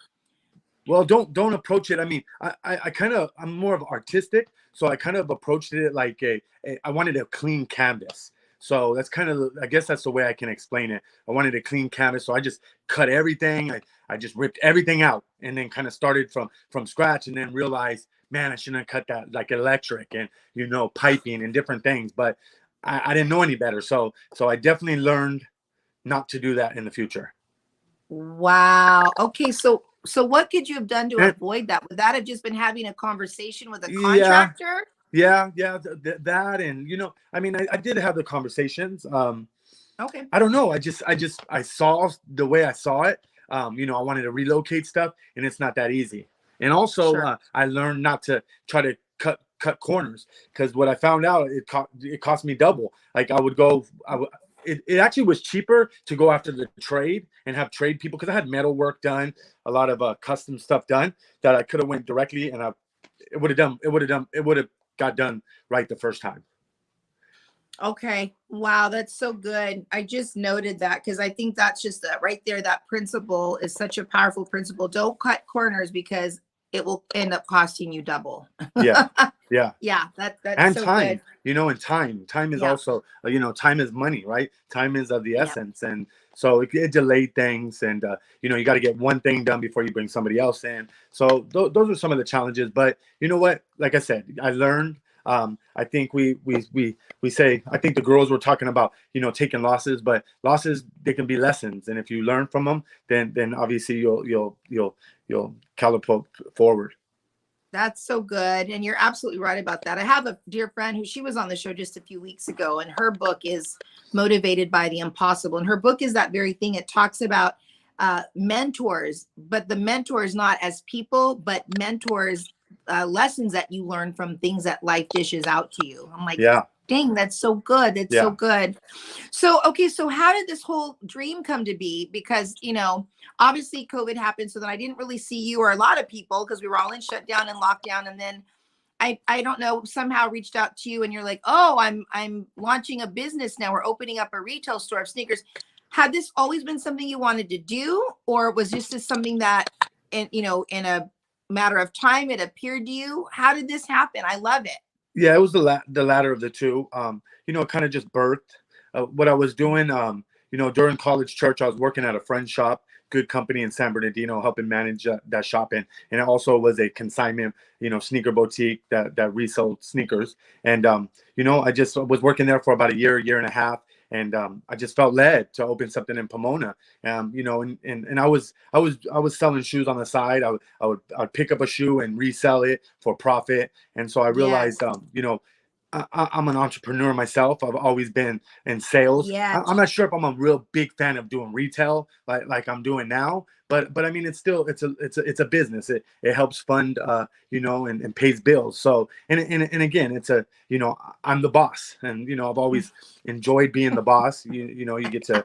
Speaker 6: Well, don't approach it. I mean, I'm more of artistic, so I kind of approached it like I wanted a clean canvas. So that's kind of, I guess that's the way I can explain it. I wanted a clean canvas, so I just cut everything. I just ripped everything out, and then kind of started from scratch, and then realized, man, I shouldn't have cut that, like electric and piping and different things. But I didn't know any better, so I definitely learned not to do that in the future.
Speaker 1: Wow. Okay, so what could you have done to avoid that? Would that have just been having a conversation with a contractor?
Speaker 6: Yeah, that, and I mean, I did have the conversations.
Speaker 1: Okay.
Speaker 6: I don't know. I saw the way I saw it. I wanted to relocate stuff, and it's not that easy. And also, I learned not to try to cut corners, because what I found out, it cost me double. Like it actually was cheaper to go after the trade and have trade people, because I had metal work done, a lot of custom stuff done that I could have went directly, and it would have got done right the first time.
Speaker 1: Okay. Wow, that's so good. I just noted that, because I think that's just right there. That principle is such a powerful principle. Don't cut corners, because it will end up costing you double.
Speaker 6: Yeah.
Speaker 1: That's
Speaker 6: and
Speaker 1: so
Speaker 6: time,
Speaker 1: good.
Speaker 6: and time is also, time is money, right? Time is of the essence. And so it delayed things, and you got to get one thing done before you bring somebody else in. So those are some of the challenges. But you know what? Like I said, I learned. I think we say, I think the girls were talking about, taking losses, but losses, they can be lessons. And if you learn from them, then obviously you'll calibrate forward.
Speaker 1: That's so good. And you're absolutely right about that. I have a dear friend she was on the show just a few weeks ago, and her book is Motivated by the Impossible. And her book is that very thing. It talks about mentors, but the mentors not as people, but mentors, lessons that you learn from things that life dishes out to you. I'm like, dang, that's so good. That's so good. So, okay. So how did this whole dream come to be? Because, obviously COVID happened. So then I didn't really see you or a lot of people, because we were all in shutdown and lockdown. And then I don't know, somehow reached out to you, and you're like, oh, I'm launching a business now. We're opening up a retail store of sneakers. Had this always been something you wanted to do, or was this just something that, in a matter of time, it appeared to you? How did this happen? I love it.
Speaker 6: Yeah, it was the latter of the two. It kind of just birthed what I was doing. During college church, I was working at a friend's shop good company in San Bernardino, helping manage that shop. And it also was a consignment, sneaker boutique that resold sneakers. And, I just was working there for about a year and a half. And I just felt led to open something in Pomona. And I was selling shoes on the side. I'd pick up a shoe and resell it for profit. And so I realized, I'm an entrepreneur myself. I've always been in sales.
Speaker 1: Yeah.
Speaker 6: I'm not sure if I'm a real big fan of doing retail like I'm doing now, but I mean, it's a business. It helps fund, and pays bills. So, and again, I'm the boss, and, I've always enjoyed being the boss. You get to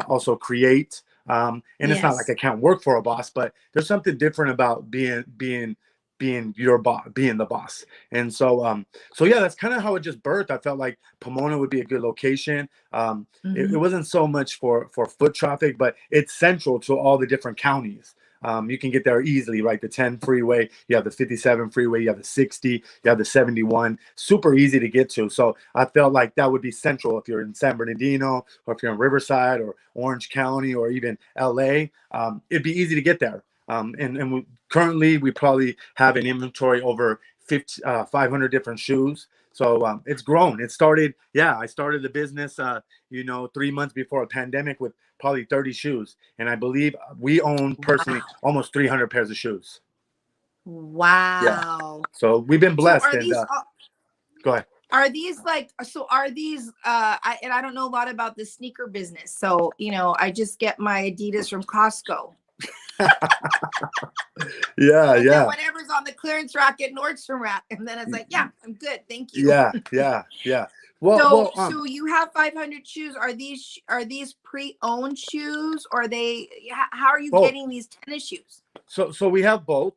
Speaker 6: also create. And it's not like I can't work for a boss, but there's something different about being your boss, being the boss. And so yeah, that's kind of how it just birthed. I felt like Pomona would be a good location. It wasn't so much for foot traffic, but it's central to all the different counties. You can get there easily, right? The 10 freeway, you have the 57 freeway, you have the 60, you have the 71, super easy to get to. So I felt like that would be central if you're in San Bernardino, or if you're in Riverside or Orange County or even LA. It'd be easy to get there. And currently we probably have an inventory over 500 different shoes. So it's grown. It started, I started the business, 3 months before a pandemic with probably 30 shoes. And I believe we own personally almost 300 pairs of shoes.
Speaker 1: Wow.
Speaker 6: Yeah. So we've been blessed.
Speaker 1: So
Speaker 6: go ahead.
Speaker 1: Are these I don't know a lot about the sneaker business. So, I just get my Adidas from Costco.
Speaker 6: Yeah.
Speaker 1: Whatever's on the clearance rack at Nordstrom rack, and then it's like, I'm good, thank you.
Speaker 6: Yeah. Well,
Speaker 1: so you have 500 shoes. Are these pre-owned shoes, or how are you getting these tennis shoes?
Speaker 6: So we have both.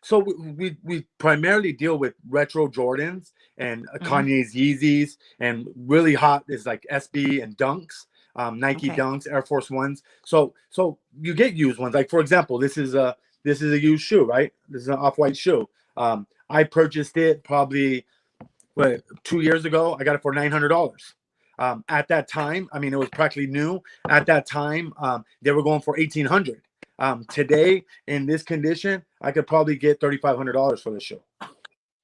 Speaker 6: So we primarily deal with retro Jordans and Kanye's Yeezys, and really hot is like SB and Dunks. Nike Dunks, Air Force Ones. So you get used ones. Like, for example, this is a used shoe, right? This is an off-white shoe. I purchased it probably 2 years ago. I got it for $900. At that time, I mean, it was practically new. At that time, they were going for $1,800. Today, in this condition, I could probably get $3,500 for the shoe.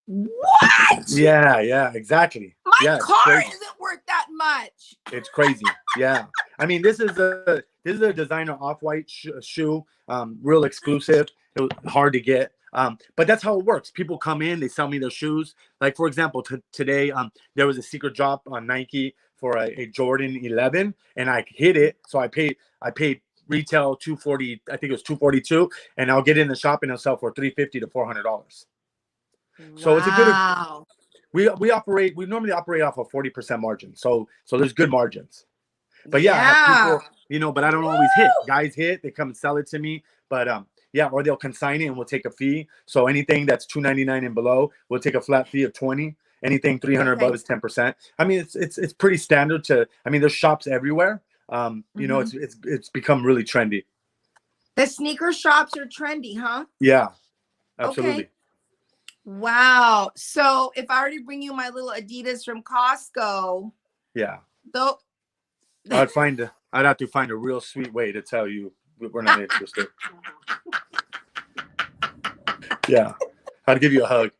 Speaker 1: What?
Speaker 6: Yeah, exactly.
Speaker 1: My car isn't worth that much.
Speaker 6: It's crazy. Yeah. I mean, this is a designer off-white shoe, real exclusive. It was hard to get. But that's how it works. People come in, they sell me their shoes. Like, for example, today, there was a secret drop on Nike for a Jordan 11, and I hit it. So I paid retail $240. I think it was $242, and I'll get in the shop and it'll sell for $350 to $400. So it's a good. We normally operate off a 40% margin. So there's good margins. But I have people, but I don't always hit. Guys hit, they come and sell it to me. But or they'll consign it and we'll take a fee. So anything that's $299 and below, we'll take a flat fee of $20. Anything $300 above is 10%. I mean, it's pretty standard there's shops everywhere. It's become really trendy.
Speaker 1: The sneaker shops are trendy, huh?
Speaker 6: Yeah, absolutely.
Speaker 1: Okay. Wow. So if I were to bring you my little Adidas from Costco,
Speaker 6: I'd have to find a real sweet way to tell you we're not interested. Yeah, I'd give you a hug.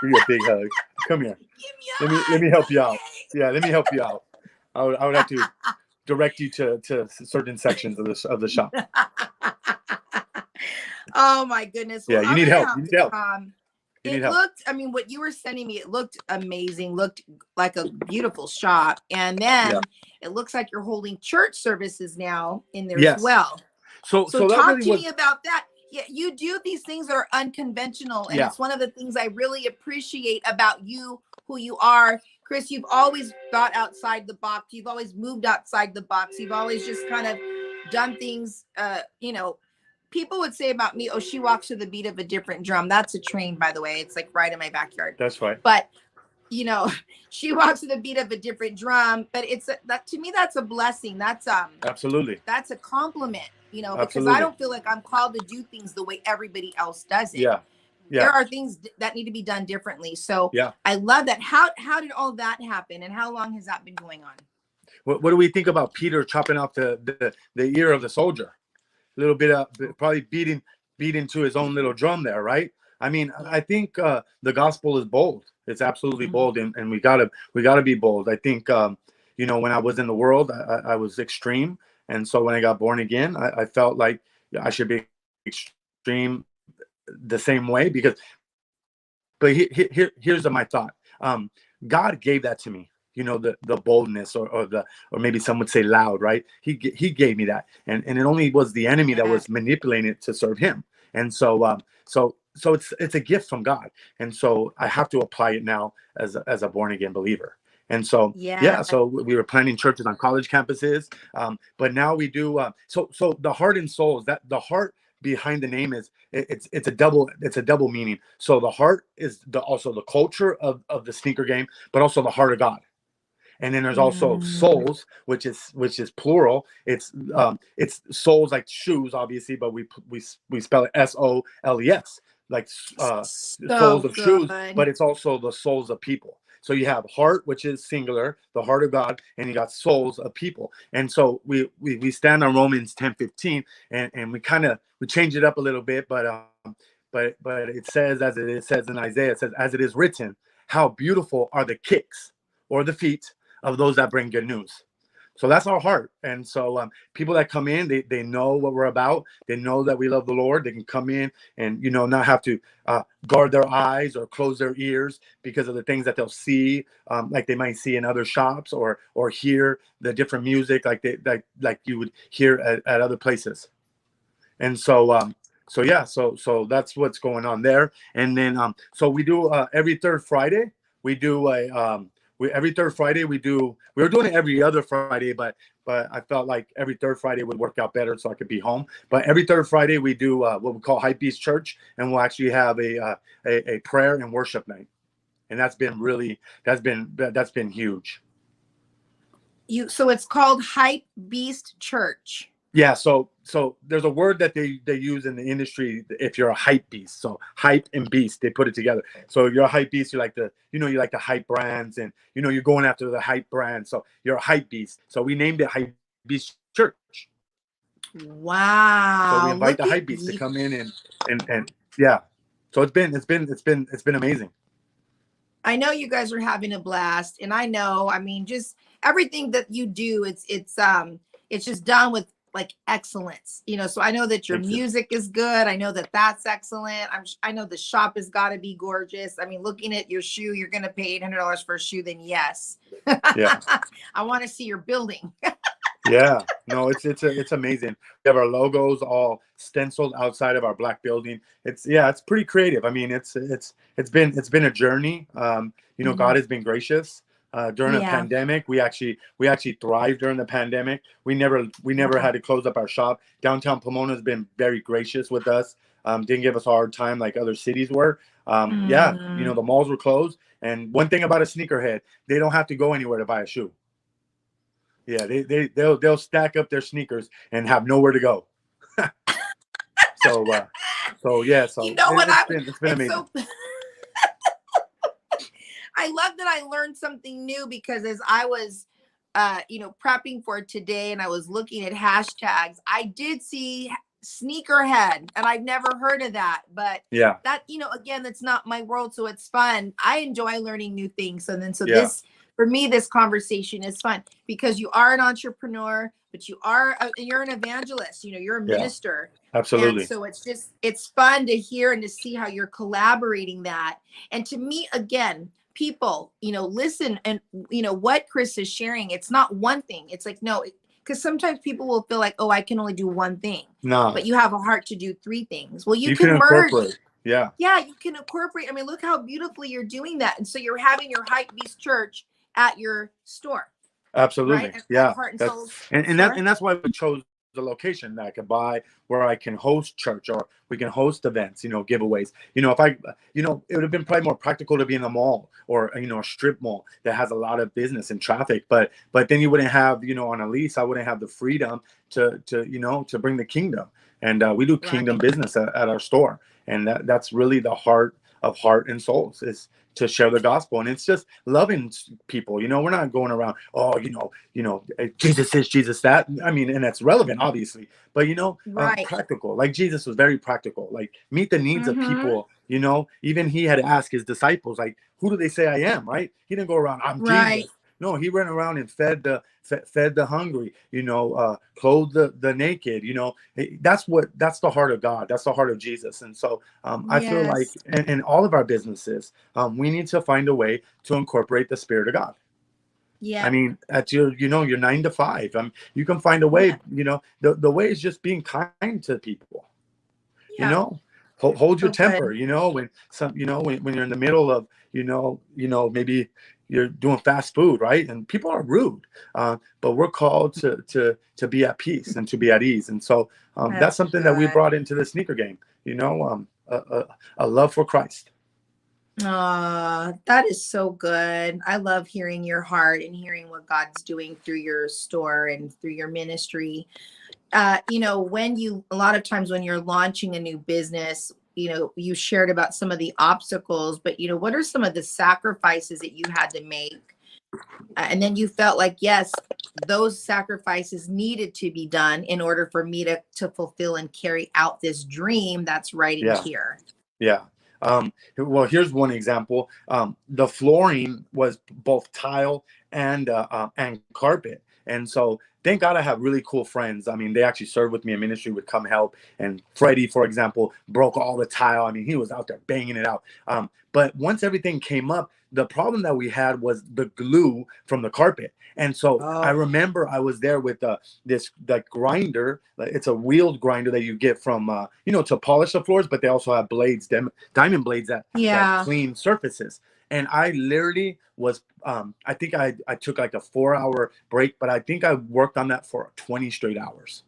Speaker 6: Give you a big hug. Come here. Let me help you out. Yeah, let me help you out. I would have to direct you to certain sections of the shop.
Speaker 1: Oh my goodness.
Speaker 6: Well, you need help. You need help.
Speaker 1: What you were sending me, it looked amazing, looked like a beautiful shop. And then it looks like you're holding church services now in there as well. So talk to me about that. Yeah, you do these things that are unconventional. And it's one of the things I really appreciate about you, who you are. Chris, you've always thought outside the box. You've always moved outside the box. You've always just kind of done things, people would say about me, she walks to the beat of a different drum. That's a train, by the way. It's like right in my backyard.
Speaker 6: That's right.
Speaker 1: But, she walks to the beat of a different drum. But to me, that's a blessing. That's
Speaker 6: absolutely.
Speaker 1: That's a compliment, because
Speaker 6: absolutely.
Speaker 1: I don't feel like I'm called to do things the way everybody else does it.
Speaker 6: Yeah.
Speaker 1: There are things that need to be done differently. So I love that. How did all that happen, and how long has that been going on?
Speaker 6: What do we think about Peter chopping off the ear of the soldier? little bit of probably beating to his own little drum there, right? I mean, I think the gospel is bold. It's absolutely bold, and we gotta be bold. I think when I was in the world, I was extreme, and so when I got born again, I felt like I should be extreme the same way because. But here's my thought. God gave that to me. The boldness or maybe some would say loud, right? He gave me that, and it only was the enemy that was manipulating it to serve him. And so it's a gift from God, and so I have to apply it now as a born again believer. And so so we were planning churches on college campuses, but now we do. So the heart and souls, that the heart behind the name is it's a double meaning. So the heart is also the culture of the sneaker game, but also the heart of God. And then there's also souls, which is plural. It's souls like shoes, obviously, but we spell it SOLES, like souls of shoes, but it's also the souls of people. So you have heart, which is singular, the heart of God, and you got souls of people. And so we stand on Romans 10:15, and we change it up a little bit, but it says, as it says in Isaiah, it says, as it is written, how beautiful are the kicks or the feet of those that bring good news. So that's our heart. And so people that come in, they know what we're about. They know that we love the Lord. They can come in and, not have to guard their eyes or close their ears because of the things that they'll see, like they might see in other shops or hear the different music like you would hear at other places. And so that's what's going on there. And then so we do every third Friday, we do every third Friday we were doing it every other Friday, but I felt like every third Friday would work out better so I could be home. But every third Friday we do what we call Hype Beast Church, and we'll actually have a prayer and worship night. And that's been huge.
Speaker 1: So it's called Hype Beast Church.
Speaker 6: Yeah, so there's a word that they use in the industry if you're a hype beast. So hype and beast, they put it together. So you're a hype beast, you like the hype brands, and you're going after the hype brand. So you're a hype beast. So we named it Hype Beast Church.
Speaker 1: Wow.
Speaker 6: So we invite the hype beast to come in and yeah. So it's been amazing.
Speaker 1: I know you guys are having a blast, and I know, I mean, just everything that you do, it's just done with like excellence, so I know that your music is good. I know that that's excellent. I know the shop has got to be gorgeous. I mean, looking at your shoe, you're going to pay $800 for a shoe, then yes.
Speaker 6: Yeah.
Speaker 1: I want to see your building.
Speaker 6: Yeah, no, it's amazing. We have our logos all stenciled outside of our black building. It's pretty creative. I mean, it's been a journey. God has been gracious. During a pandemic, we actually thrived during the pandemic. We never had to close up our shop. Downtown Pomona has been very gracious with us. Didn't give us a hard time like other cities were. The malls were closed. And one thing about a sneakerhead, they don't have to go anywhere to buy a shoe. Yeah, they'll stack up their sneakers and have nowhere to go. So it's been amazing.
Speaker 1: I love that I learned something new, because as I was, prepping for today and I was looking at hashtags, I did see sneakerhead, and I've never heard of that. But that, again, that's not my world, so it's fun. I enjoy learning new things. This, for me, this conversation is fun because you are an entrepreneur, but you're an evangelist. You're a minister.
Speaker 6: Absolutely.
Speaker 1: And so it's fun to hear and to see how you're collaborating that. And to me, again, people, listen, and what Chris is sharing, it's not one thing. It's like, no, because sometimes people will feel like, oh, I can only do one thing.
Speaker 6: No.
Speaker 1: But you have a heart to do three things. Well, you
Speaker 6: can
Speaker 1: merge.
Speaker 6: Incorporate. Yeah.
Speaker 1: Yeah, you can incorporate. I mean, look how beautifully you're doing that. And so you're having your Hype Beast Church at your store.
Speaker 6: Absolutely.
Speaker 1: Right?
Speaker 6: Yeah.
Speaker 1: And
Speaker 6: that's why we chose the location that I could buy, where I can host church, or we can host events, giveaways. If I, it would have been probably more practical to be in a mall or, a strip mall that has a lot of business and traffic. But then you wouldn't have, on a lease, I wouldn't have the freedom to bring the kingdom. And we do kingdom business at our store. And that's really the heart of heart and souls, is to share the gospel. And it's just loving people. You know, we're not going around, oh, Jesus this, Jesus that. I mean, and that's relevant, obviously, but
Speaker 1: Right.
Speaker 6: practical. Like Jesus was very practical. Like meet the needs of
Speaker 1: Mhm.
Speaker 6: people. Even he had to ask his disciples, like, who do they say I am? Right? He didn't go around, I'm
Speaker 1: Right.
Speaker 6: Jesus. No, he ran around and fed the hungry, clothed the naked. That's the heart of God. That's the heart of Jesus. And so I feel like
Speaker 1: Yes.
Speaker 6: in all of our businesses, we need to find a way to incorporate the Spirit of God.
Speaker 1: Yeah.
Speaker 6: I mean, at your 9 to 5, you can find a way. The way is just being kind to people.
Speaker 1: Yeah.
Speaker 6: Hold your
Speaker 1: So good.
Speaker 6: temper. When you're in the middle of maybe you're doing fast food, right? And people are rude, but we're called to be at peace and to be at ease. And so that's something that we
Speaker 1: good.
Speaker 6: brought into the sneaker game. A love for Christ.
Speaker 1: That is so good. I love hearing your heart and hearing what God's doing through your store and through your ministry. A lot of times when you're launching a new business, you shared about some of the obstacles, but what are some of the sacrifices that you had to make? And then you felt like, yes, those sacrifices needed to be done in order for me to fulfill and carry out this dream that's right in here.
Speaker 6: Yeah. Well, here's one example. The flooring was both tile and carpet. And so thank God I have really cool friends. I mean, they actually served with me in ministry, would come help. And Freddie, for example, broke all the tile. I mean, he was out there banging it out. But once everything came up, the problem that we had was the glue from the carpet. And so I remember I was there with this grinder. It's a wheeled grinder that you get from, to polish the floors, but they also have blades, diamond blades that clean surfaces. And I literally was, I think I took like a 4-hour break, but I think I worked on that for 20 straight hours,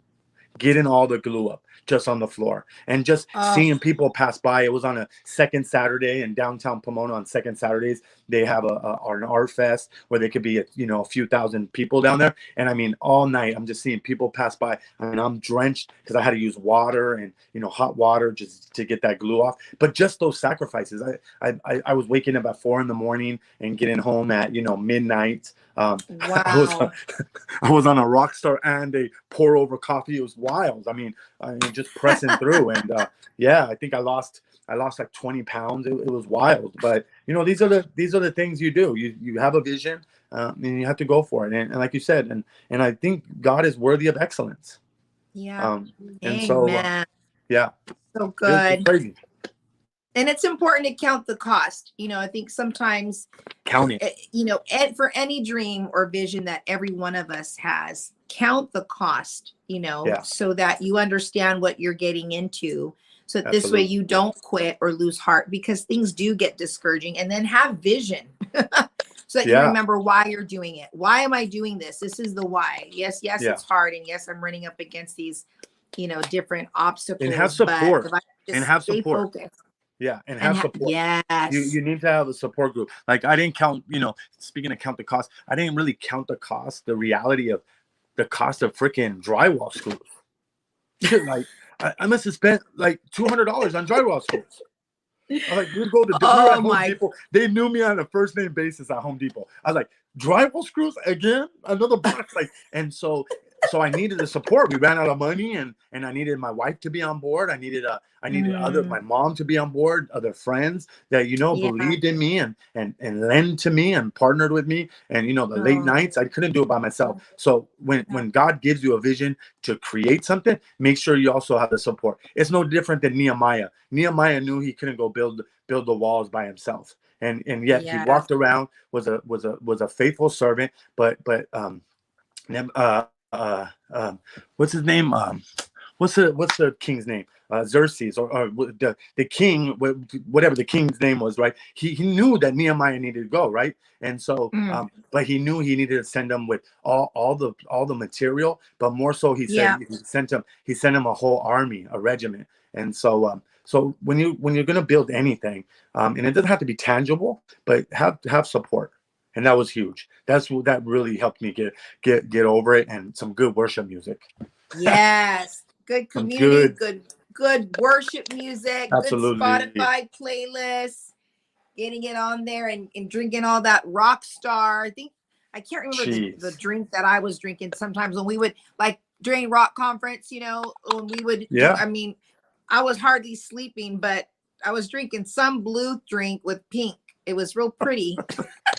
Speaker 6: getting all the glue up just on the floor and just seeing people pass by. It was on a second Saturday in downtown Pomona. On second Saturdays, they have an art fest where they could be, a few thousand people down there. And I mean, all night, I'm just seeing people pass by. I mean, I'm drenched because I had to use water and, hot water just to get that glue off. But just those sacrifices, I was waking up at 4 a.m. and getting home at, midnight.
Speaker 1: Wow.
Speaker 6: I was on a Rockstar and a pour over coffee. It was wild. I mean, just pressing through. And I think I lost like 20 pounds. It was wild. But these are the things you do. You have a vision and you have to go for it. And like you said, and I think God is worthy of excellence.
Speaker 1: Yeah.
Speaker 6: And so
Speaker 1: so good.
Speaker 6: It's crazy.
Speaker 1: And it's important to count the cost. I think sometimes
Speaker 6: count it.
Speaker 1: For any dream or vision that every one of us has, count the cost, so that you understand what you're getting into. So that this way you don't quit or lose heart, because things do get discouraging. And then have vision so that you remember why you're doing it. Why am I doing this? This is the why. Yes, it's hard. And yes, I'm running up against these, different obstacles.
Speaker 6: And have support.
Speaker 1: And have support. Focused.
Speaker 6: Yeah, and have support.
Speaker 1: Yes.
Speaker 6: You need to have a support group. Like I didn't count, speaking of count the cost, I didn't really count the cost, the reality of the cost of freaking drywall screws. Like I must have spent like $200 on drywall screws. We'd go to Home Depot. They knew me on a first name basis at Home Depot. I was like, drywall screws again? Another box? And so I needed the support. We ran out of money, and I needed my wife to be on board. I needed my mom to be on board, other friends that believed in me and lent to me and partnered with me. And the late nights, I couldn't do it by myself. So when God gives you a vision to create something, make sure you also have the support. It's no different than Nehemiah. Nehemiah knew he couldn't go build the walls by himself, and yet he walked around, was a faithful servant, but what's his name? What's the king's name? Xerxes or the king, whatever the king's name was, right? He knew that Nehemiah needed to go, right? And so, but he knew he needed to send him with all the material, but more so he said he sent him a whole army, a regiment. And so, so when you're gonna build anything, and it doesn't have to be tangible, but have support. And that was huge. That really helped me get over it, and some good worship music.
Speaker 1: Yes, good community, good good worship music,
Speaker 6: Absolutely.
Speaker 1: good Spotify playlists, getting it on there and drinking all that Rockstar. I can't remember the drink that I was drinking sometimes when we would, like during rock conference, you know, when we would, I mean, I was hardly sleeping, but I was drinking some blue drink with pink. It was real pretty.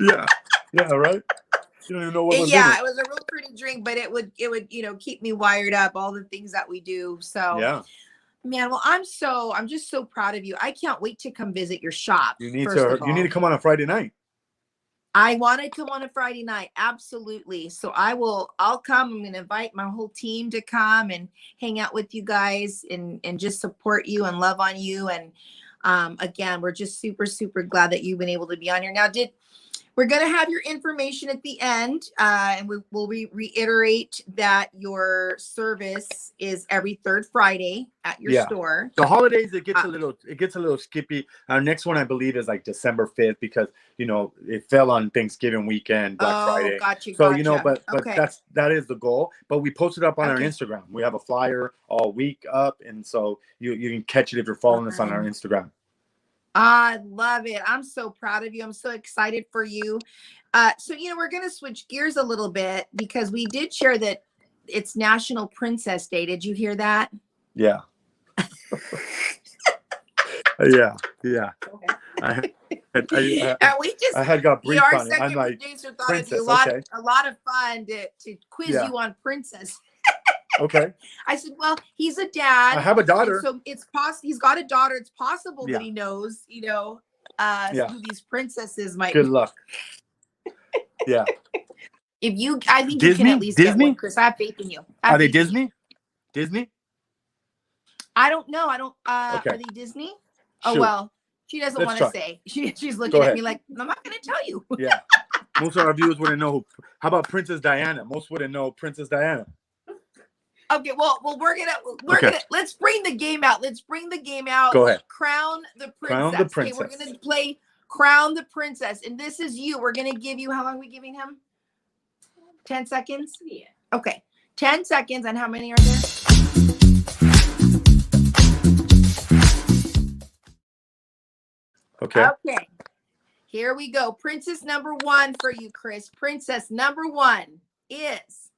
Speaker 6: Yeah, right. You don't even know what was in it.
Speaker 1: It was a real pretty drink, but it would, you know, keep me wired up, all the things that we do. So man, well, I'm just so proud of you. I can't wait to come visit your shop.
Speaker 6: You need to come on a Friday night.
Speaker 1: I want to come on a Friday night. Absolutely. So I'll come. I'm going to invite my whole team to come and hang out with you guys and just support you and love on you. And again, we're just super, super glad that you've been able to be on here. Now, we're going to have your information at the end, and we will reiterate that your service is every third Friday at your store.
Speaker 6: The holidays, it gets a little skippy. Our next one, I believe, is like December 5th because, you know, it fell on Thanksgiving weekend, Black Friday.
Speaker 1: So,
Speaker 6: you know, but that is the goal. But we posted up on our Instagram. We have a flyer all week up, and so you can catch it if you're following us on our Instagram.
Speaker 1: I love it. I'm so proud of you. I'm so excited for you. So, you know, we're going to switch gears a little bit because we did share that it's National Princess Day. Did you hear that?
Speaker 6: Yeah. Yeah.
Speaker 1: Okay.
Speaker 6: I had got briefed
Speaker 1: our
Speaker 6: on it.
Speaker 1: second
Speaker 6: I'm like,
Speaker 1: producer thought
Speaker 6: princess,
Speaker 1: it'd be a lot of fun to quiz you on princess.
Speaker 6: Okay.
Speaker 1: I said, well, he's a dad.
Speaker 6: I have a daughter.
Speaker 1: So it's possible he's got a daughter. It's possible that he knows, you know, who these princesses might be.
Speaker 6: Good luck. Yeah.
Speaker 1: I think you can at least get one, Chris. I have faith in you.
Speaker 6: Are they Disney? Disney?
Speaker 1: I don't know. Are they Disney? Oh, well, she doesn't want to say. She's looking at me like, I'm not going to tell you.
Speaker 6: Yeah. Most of our viewers wouldn't know. How about Princess Diana? Most wouldn't know Princess Diana.
Speaker 1: Okay, well, we're gonna let's bring the game out.
Speaker 6: Go ahead.
Speaker 1: Crown the princess. Okay, we're gonna play Crown the Princess, and this is you. We're gonna give you, how long are we giving him? 10 seconds. Yeah. Okay, 10 seconds. And how many are there?
Speaker 6: Okay.
Speaker 1: Okay. Here we go. Princess number 1 for you, Chris. Princess number 1 is.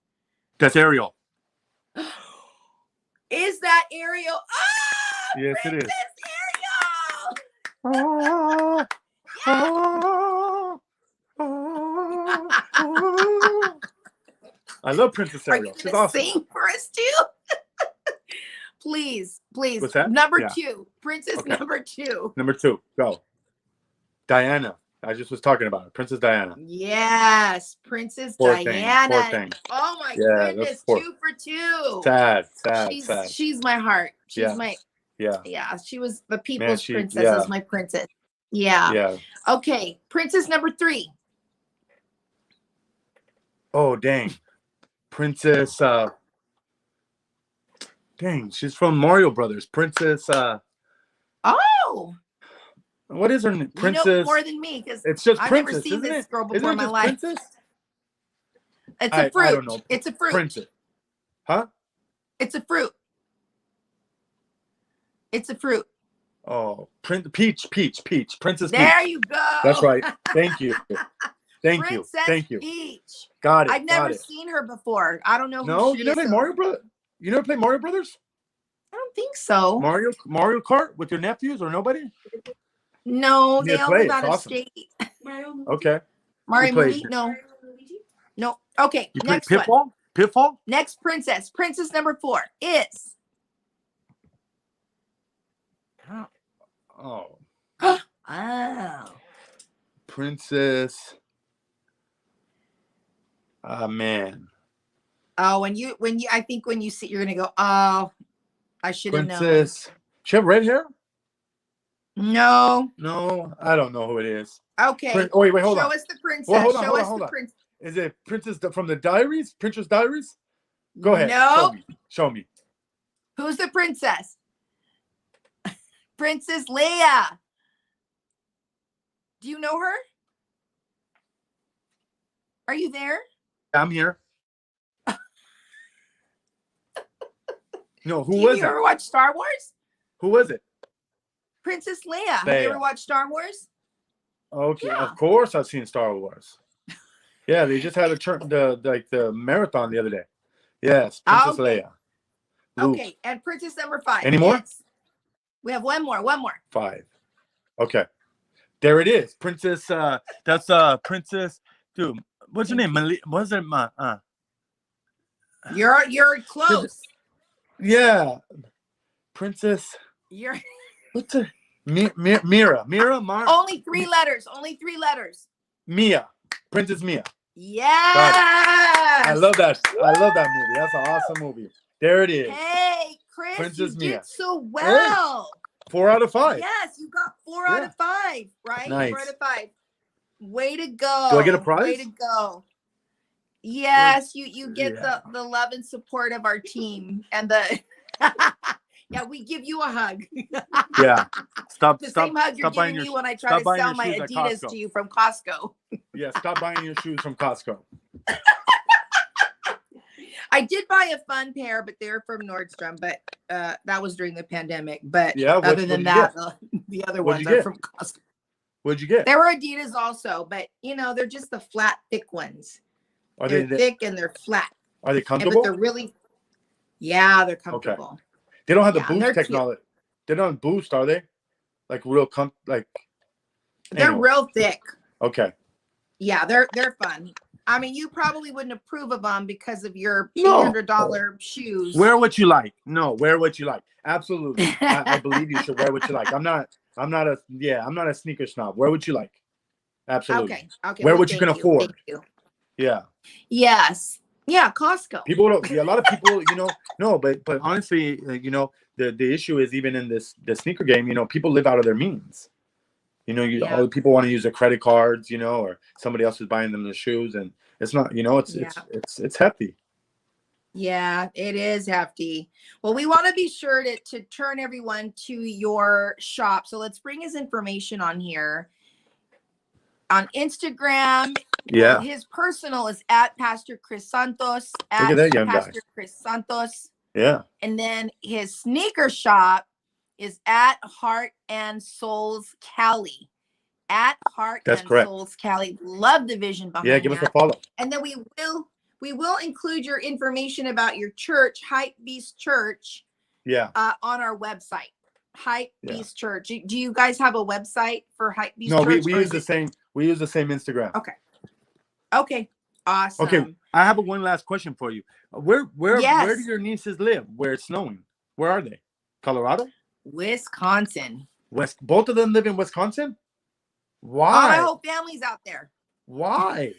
Speaker 6: That's Ariel.
Speaker 1: Is that Ariel? Oh,
Speaker 6: yes,
Speaker 1: Princess
Speaker 6: it is.
Speaker 1: Ariel.
Speaker 6: I love Princess Ariel.
Speaker 1: She's awesome. Sing for us too. please.
Speaker 6: What's that?
Speaker 1: Number 2. Princess number 2.
Speaker 6: Number 2. Go. Diana. I just was talking about her. Princess Diana.
Speaker 1: Yes, Princess Diana.
Speaker 6: Poor thing.
Speaker 1: Oh my goodness, 2 for 2.
Speaker 6: Sad.
Speaker 1: She's my heart. She's my she was the people's princess. Is my princess. Yeah. Okay, Princess number 3.
Speaker 6: Oh dang, Princess. Dang, she's from Mario Brothers. Princess.
Speaker 1: Oh.
Speaker 6: What is her name? Princess.
Speaker 1: You know more than me because
Speaker 6: it's just
Speaker 1: I've
Speaker 6: princess,
Speaker 1: never seen
Speaker 6: isn't
Speaker 1: this
Speaker 6: it?
Speaker 1: girl before in my life.
Speaker 6: Princess?
Speaker 1: It's a fruit.
Speaker 6: I don't know.
Speaker 1: It's a fruit.
Speaker 6: Princess. Huh?
Speaker 1: It's a fruit. It's a fruit.
Speaker 6: Oh, peach. Princess
Speaker 1: there
Speaker 6: Peach.
Speaker 1: You go.
Speaker 6: That's right. Thank you. Thank
Speaker 1: Princess
Speaker 6: you.
Speaker 1: Peach.
Speaker 6: Got it.
Speaker 1: I've never seen her before. I don't know.
Speaker 6: No,
Speaker 1: who
Speaker 6: you never played Mario Brothers. You never played Mario Brothers?
Speaker 1: I don't think so.
Speaker 6: Mario Kart with your nephews or nobody?
Speaker 1: No, they all live out of state.
Speaker 6: Okay.
Speaker 1: Mario Luigi? No. Okay.
Speaker 6: You
Speaker 1: next
Speaker 6: Pitfall?
Speaker 1: one.
Speaker 6: Pitfall?
Speaker 1: Next princess. Princess number 4 is.
Speaker 6: Oh.
Speaker 1: Oh.
Speaker 6: Princess. Man.
Speaker 1: Oh, I think when you see, you're gonna go, oh, I should have known.
Speaker 6: Princess. She have red hair?
Speaker 1: No,
Speaker 6: I don't know who it is.
Speaker 1: Okay.
Speaker 6: Wait, hold on.
Speaker 1: Show us the princess.
Speaker 6: Well,
Speaker 1: Show us the princess.
Speaker 6: Is it Princess from the Diaries? Princess Diaries? Go ahead.
Speaker 1: No.
Speaker 6: Show me.
Speaker 1: Who's the princess? Princess Leia. Do you know her? Are you there?
Speaker 6: I'm here. No, who
Speaker 1: was it?
Speaker 6: was
Speaker 1: You ever watch Star Wars?
Speaker 6: Who was it?
Speaker 1: Princess Leia. Have you ever
Speaker 6: Leia.
Speaker 1: watched Star Wars?
Speaker 6: Okay,
Speaker 1: Yeah.
Speaker 6: of course I've seen Star Wars. Yeah, they just had the marathon the other day. Yes, Princess
Speaker 1: Okay.
Speaker 6: Leia. Luke.
Speaker 1: Okay, and Princess number 5.
Speaker 6: Any more?
Speaker 1: We have one more.
Speaker 6: 5. Okay. There it is. Princess that's Princess dude. What's her name? What's her
Speaker 1: You're close.
Speaker 6: Yeah. Princess
Speaker 1: You're
Speaker 6: what's her Mira.
Speaker 1: only 3 letters. Only 3 letters.
Speaker 6: Mia. Princess Mia.
Speaker 1: Yes.
Speaker 6: I love that movie. That's an awesome movie. There it is.
Speaker 1: Hey, Chris,
Speaker 6: Princess
Speaker 1: you
Speaker 6: Mia.
Speaker 1: did so well.
Speaker 6: 4 out of 5.
Speaker 1: Yes, you got 4 out of 5, right?
Speaker 6: Nice.
Speaker 1: 4 out of 5. Way to go.
Speaker 6: Do I get a prize?
Speaker 1: Way to go. Yes, you get the love and support of our team and the yeah, we give you a hug.
Speaker 6: Yeah.
Speaker 1: The same hug you're giving me when I try to sell my Adidas to you from Costco.
Speaker 6: Yeah, stop buying your shoes from Costco.
Speaker 1: I did buy a fun pair, but they're from Nordstrom. But that was during the pandemic. But
Speaker 6: Yeah,
Speaker 1: other than that, the other ones are from Costco.
Speaker 6: What'd you get?
Speaker 1: There were Adidas also, but they're just the flat, thick ones. They're thick and they're flat.
Speaker 6: Are they comfortable?
Speaker 1: But they're really, they're comfortable.
Speaker 6: Okay. They don't have the
Speaker 1: Yeah,
Speaker 6: boost
Speaker 1: they're
Speaker 6: technology. They don't boost, are they? Like real
Speaker 1: They're
Speaker 6: anyway.
Speaker 1: real thick.
Speaker 6: Okay.
Speaker 1: Yeah, they're fun. I mean, you probably wouldn't approve of them because of your $800 shoes.
Speaker 6: Wear what you like. No, wear what you like. Absolutely. I believe you should wear what you like. I'm not a sneaker snob. Wear what you like. Absolutely.
Speaker 1: Okay.
Speaker 6: Wear what you can afford.
Speaker 1: Thank you.
Speaker 6: Yeah.
Speaker 1: Yes. Yeah, Costco.
Speaker 6: People don't. Yeah, a lot of people, no, but honestly, the issue is even in the sneaker game, people live out of their means. All the people want to use their credit cards, or somebody else is buying them the shoes, and it's not, it's hefty.
Speaker 1: Yeah, it is hefty. Well, we want to be sure to turn everyone to your shop. So let's bring his information on here. On Instagram,
Speaker 6: Yeah.
Speaker 1: His personal is at Pastor Chris Santos.
Speaker 6: Look at that young
Speaker 1: Pastor
Speaker 6: guy.
Speaker 1: Chris Santos.
Speaker 6: Yeah.
Speaker 1: And then his sneaker shop is at Heart and Souls Cali. At Heart
Speaker 6: That's
Speaker 1: and
Speaker 6: correct.
Speaker 1: Souls Cali. Love the vision behind
Speaker 6: Yeah, give us
Speaker 1: that.
Speaker 6: a follow.
Speaker 1: And then we will include your information about your church, Hype Beast Church,
Speaker 6: Yeah.
Speaker 1: on our website. Hype Beast Church. Do you guys have a website for Hype Beast
Speaker 6: No,
Speaker 1: Church?
Speaker 6: we use the same. We use the same Instagram.
Speaker 1: Okay. Awesome.
Speaker 6: Okay. I have one last question for you. Where
Speaker 1: Yes.
Speaker 6: do your nieces live? Where it's snowing? Where are they? Colorado?
Speaker 1: Wisconsin.
Speaker 6: Both of them live in Wisconsin?
Speaker 1: Oh,
Speaker 6: Why?
Speaker 1: my whole family's out there.
Speaker 6: Why?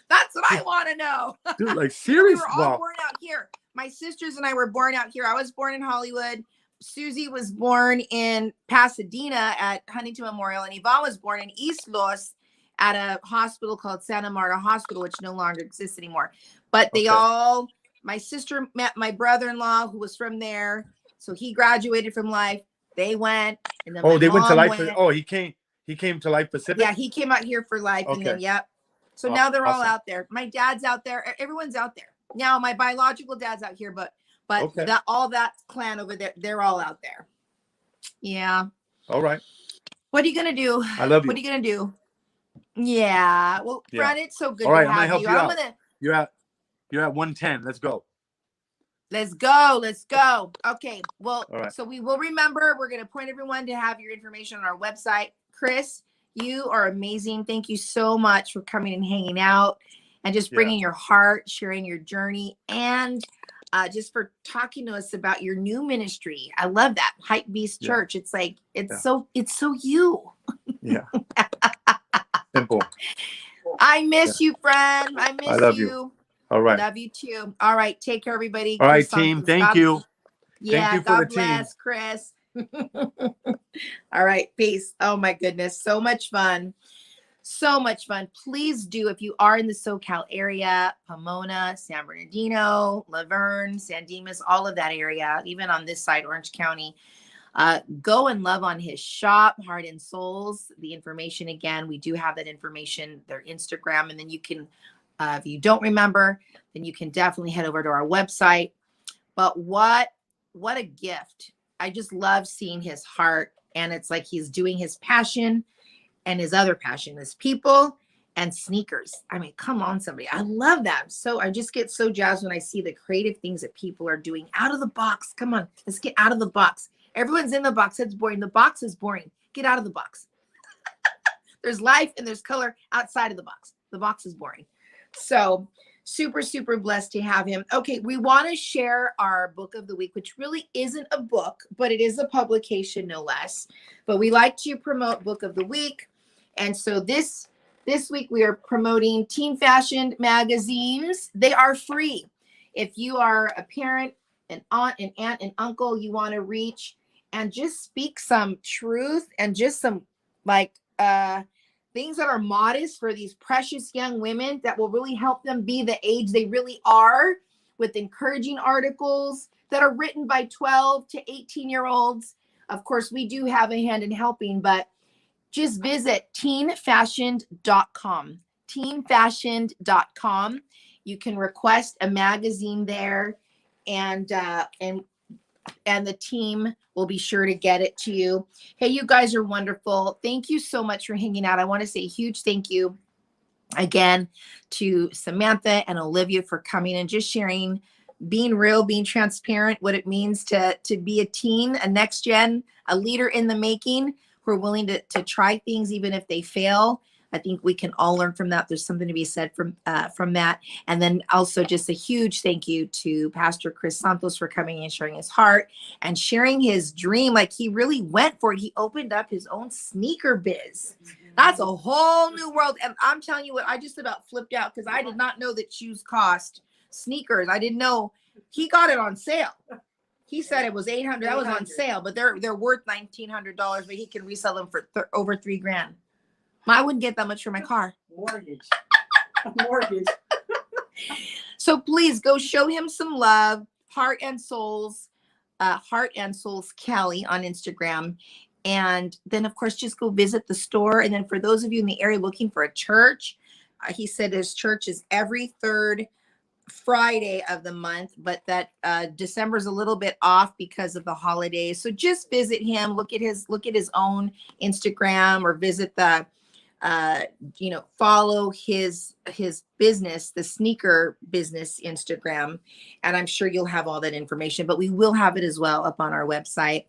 Speaker 1: That's what I want to know.
Speaker 6: Dude, like
Speaker 1: We
Speaker 6: seriously.
Speaker 1: were all born out here. My sisters and I were born out here. I was born in Hollywood. Susie was born in Pasadena at Huntington Memorial, and Yvonne was born in East Los at a hospital called Santa Marta Hospital, which no longer exists anymore. But they my sister met my brother-in-law who was from there. So he graduated from Life. They went. And then
Speaker 6: they went to Life. He came to Life Pacific?
Speaker 1: Yeah, he came out here for Life. And then, yep. So now they're all out there. My dad's out there. Everyone's out there. Now my biological dad's out here, but all that clan over there, they're all out there. Yeah.
Speaker 6: All right.
Speaker 1: What are you gonna do?
Speaker 6: I love you.
Speaker 1: What are you gonna do? Yeah. Well, Fred, it's so good
Speaker 6: all right,
Speaker 1: to have
Speaker 6: I'm gonna help you out. You're at 110. Let's go.
Speaker 1: Let's go. Let's go. Okay. Well,
Speaker 6: right.
Speaker 1: So we will remember. We're gonna point everyone to have your information on our website. Chris, you are amazing. Thank you so much for coming and hanging out and just bringing your heart, sharing your journey, and just for talking to us about your new ministry. I love that Hype Beast Church. It's like so you.
Speaker 6: Yeah. Simple.
Speaker 1: I miss you, friend. I love you.
Speaker 6: All right.
Speaker 1: Love you too. All right. Take care, everybody.
Speaker 6: All right, team. Thank you.
Speaker 1: Yeah.
Speaker 6: Thank you for
Speaker 1: God
Speaker 6: the team.
Speaker 1: bless, Chris. All right. Peace. Oh my goodness. So much fun. So much fun. Please do, if you are in the SoCal area, Pomona, San Bernardino, Laverne, San Dimas, all of that area, even on this side, Orange County, go and love on his shop, Heart and Souls. The information, again, we do have that information, their Instagram, and then you can, if you don't remember, then you can definitely head over to our website. But what what a gift. I just love seeing his heart. And it's like he's doing his passion, and his other passion is people and sneakers. I mean, come on, somebody. I love that. So I just get so jazzed when I see the creative things that people are doing out of the box. Come on, let's get out of the box. Everyone's in the box. That's boring. The box is boring. Get out of the box. There's life and there's color outside of the box. The box is boring. So super, super blessed to have him. Okay, we want to share our book of the week, which really isn't a book, but it is a publication, no less. But we like to promote book of the week. And so this week we are promoting Teen Fashion magazines. They are free. If you are a parent, an aunt, and uncle, you want to reach and just speak some truth and just some like things that are modest for these precious young women that will really help them be the age they really are, with encouraging articles that are written by 12 to 18-year-olds. Of course, we do have a hand in helping, but just visit teenfashioned.com. Teenfashioned.com. You can request a magazine there, and the team will be sure to get it to you. Hey, you guys are wonderful. Thank you so much for hanging out. I want to say a huge thank you again to Samantha and Olivia for coming and just sharing, being real, being transparent, what it means to be a teen, a next gen, a leader in the making, who are willing to try things even if they fail. I think we can all learn from that. There's something to be said from that. And then also just a huge thank you to Pastor Chris Santos for coming and sharing his heart and sharing his dream. Like, he really went for it. He opened up his own sneaker biz. That's a whole new world. And I'm telling you what, I just about flipped out because I did not know that shoes cost sneakers. I didn't know. He got it on sale. He said it was $800. That was on sale, but they're worth $1,900, but he can resell them for over $3,000. I wouldn't get that much for my car.
Speaker 7: Mortgage.
Speaker 1: So please go show him some love. Heart and Souls Cali on Instagram. And then, of course, just go visit the store. And then for those of you in the area looking for a church, he said his church is every third Friday of the month, but that December's a little bit off because of the holidays. So just visit him, look at his own Instagram, or visit the follow his business, the sneaker business Instagram, and I'm sure you'll have all that information, but we will have it as well up on our website.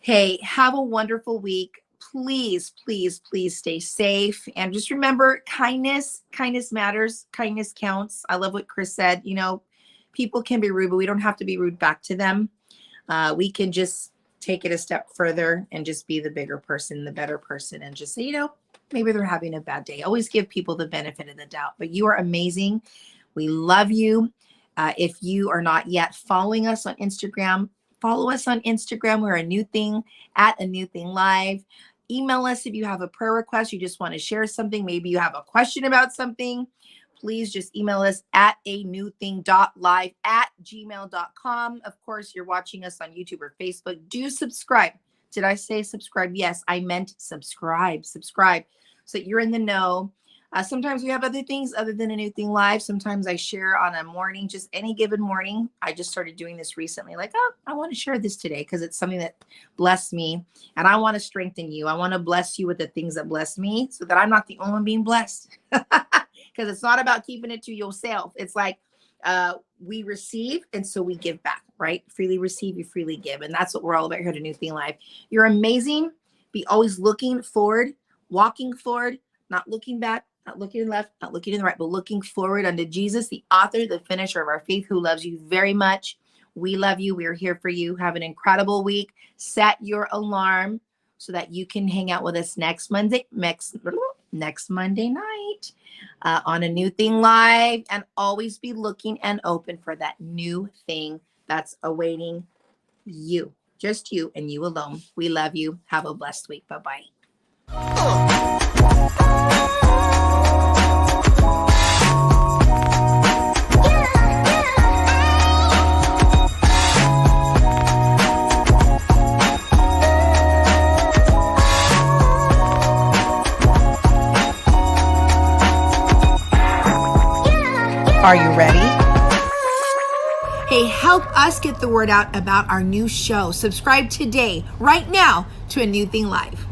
Speaker 1: Hey, have a wonderful week. Please, please, please stay safe. And just remember, kindness matters. Kindness counts. I love what Chris said. People can be rude, but we don't have to be rude back to them. We can just take it a step further and just be the bigger person, the better person, and just say, maybe they're having a bad day. Always give people the benefit of the doubt. But you are amazing. We love you. If you are not yet following us on Instagram, follow us on Instagram. We're A New Thing, at A New Thing Live. Email us if you have a prayer request, you just want to share something. Maybe you have a question about something. Please just email us at anewthing.live@gmail.com. Of course, you're watching us on YouTube or Facebook. Do subscribe. Did I say subscribe? Yes, I meant subscribe. Subscribe so that you're in the know. Sometimes we have other things other than A New Thing Live. Sometimes I share on a morning, just any given morning. I just started doing this recently. Like, I want to share this today because it's something that blessed me. And I want to strengthen you. I want to bless you with the things that bless me so that I'm not the only one being blessed. Because it's not about keeping it to yourself. It's like we receive, and so we give back, right? Freely receive, you freely give. And that's what we're all about here at A New Thing Live. You're amazing. Be always looking forward, walking forward, not looking back, not looking to the left, not looking to the right, but looking forward unto Jesus, the author, the finisher of our faith, who loves you very much. We love you. We are here for you. Have an incredible week. Set your alarm so that you can hang out with us next Monday night on A New Thing Live, and always be looking and open for that new thing that's awaiting you, just you and you alone. We love you. Have a blessed week. Bye-bye. Are you ready? Hey, help us get the word out about our new show. Subscribe today, right now, to A New Thing Live.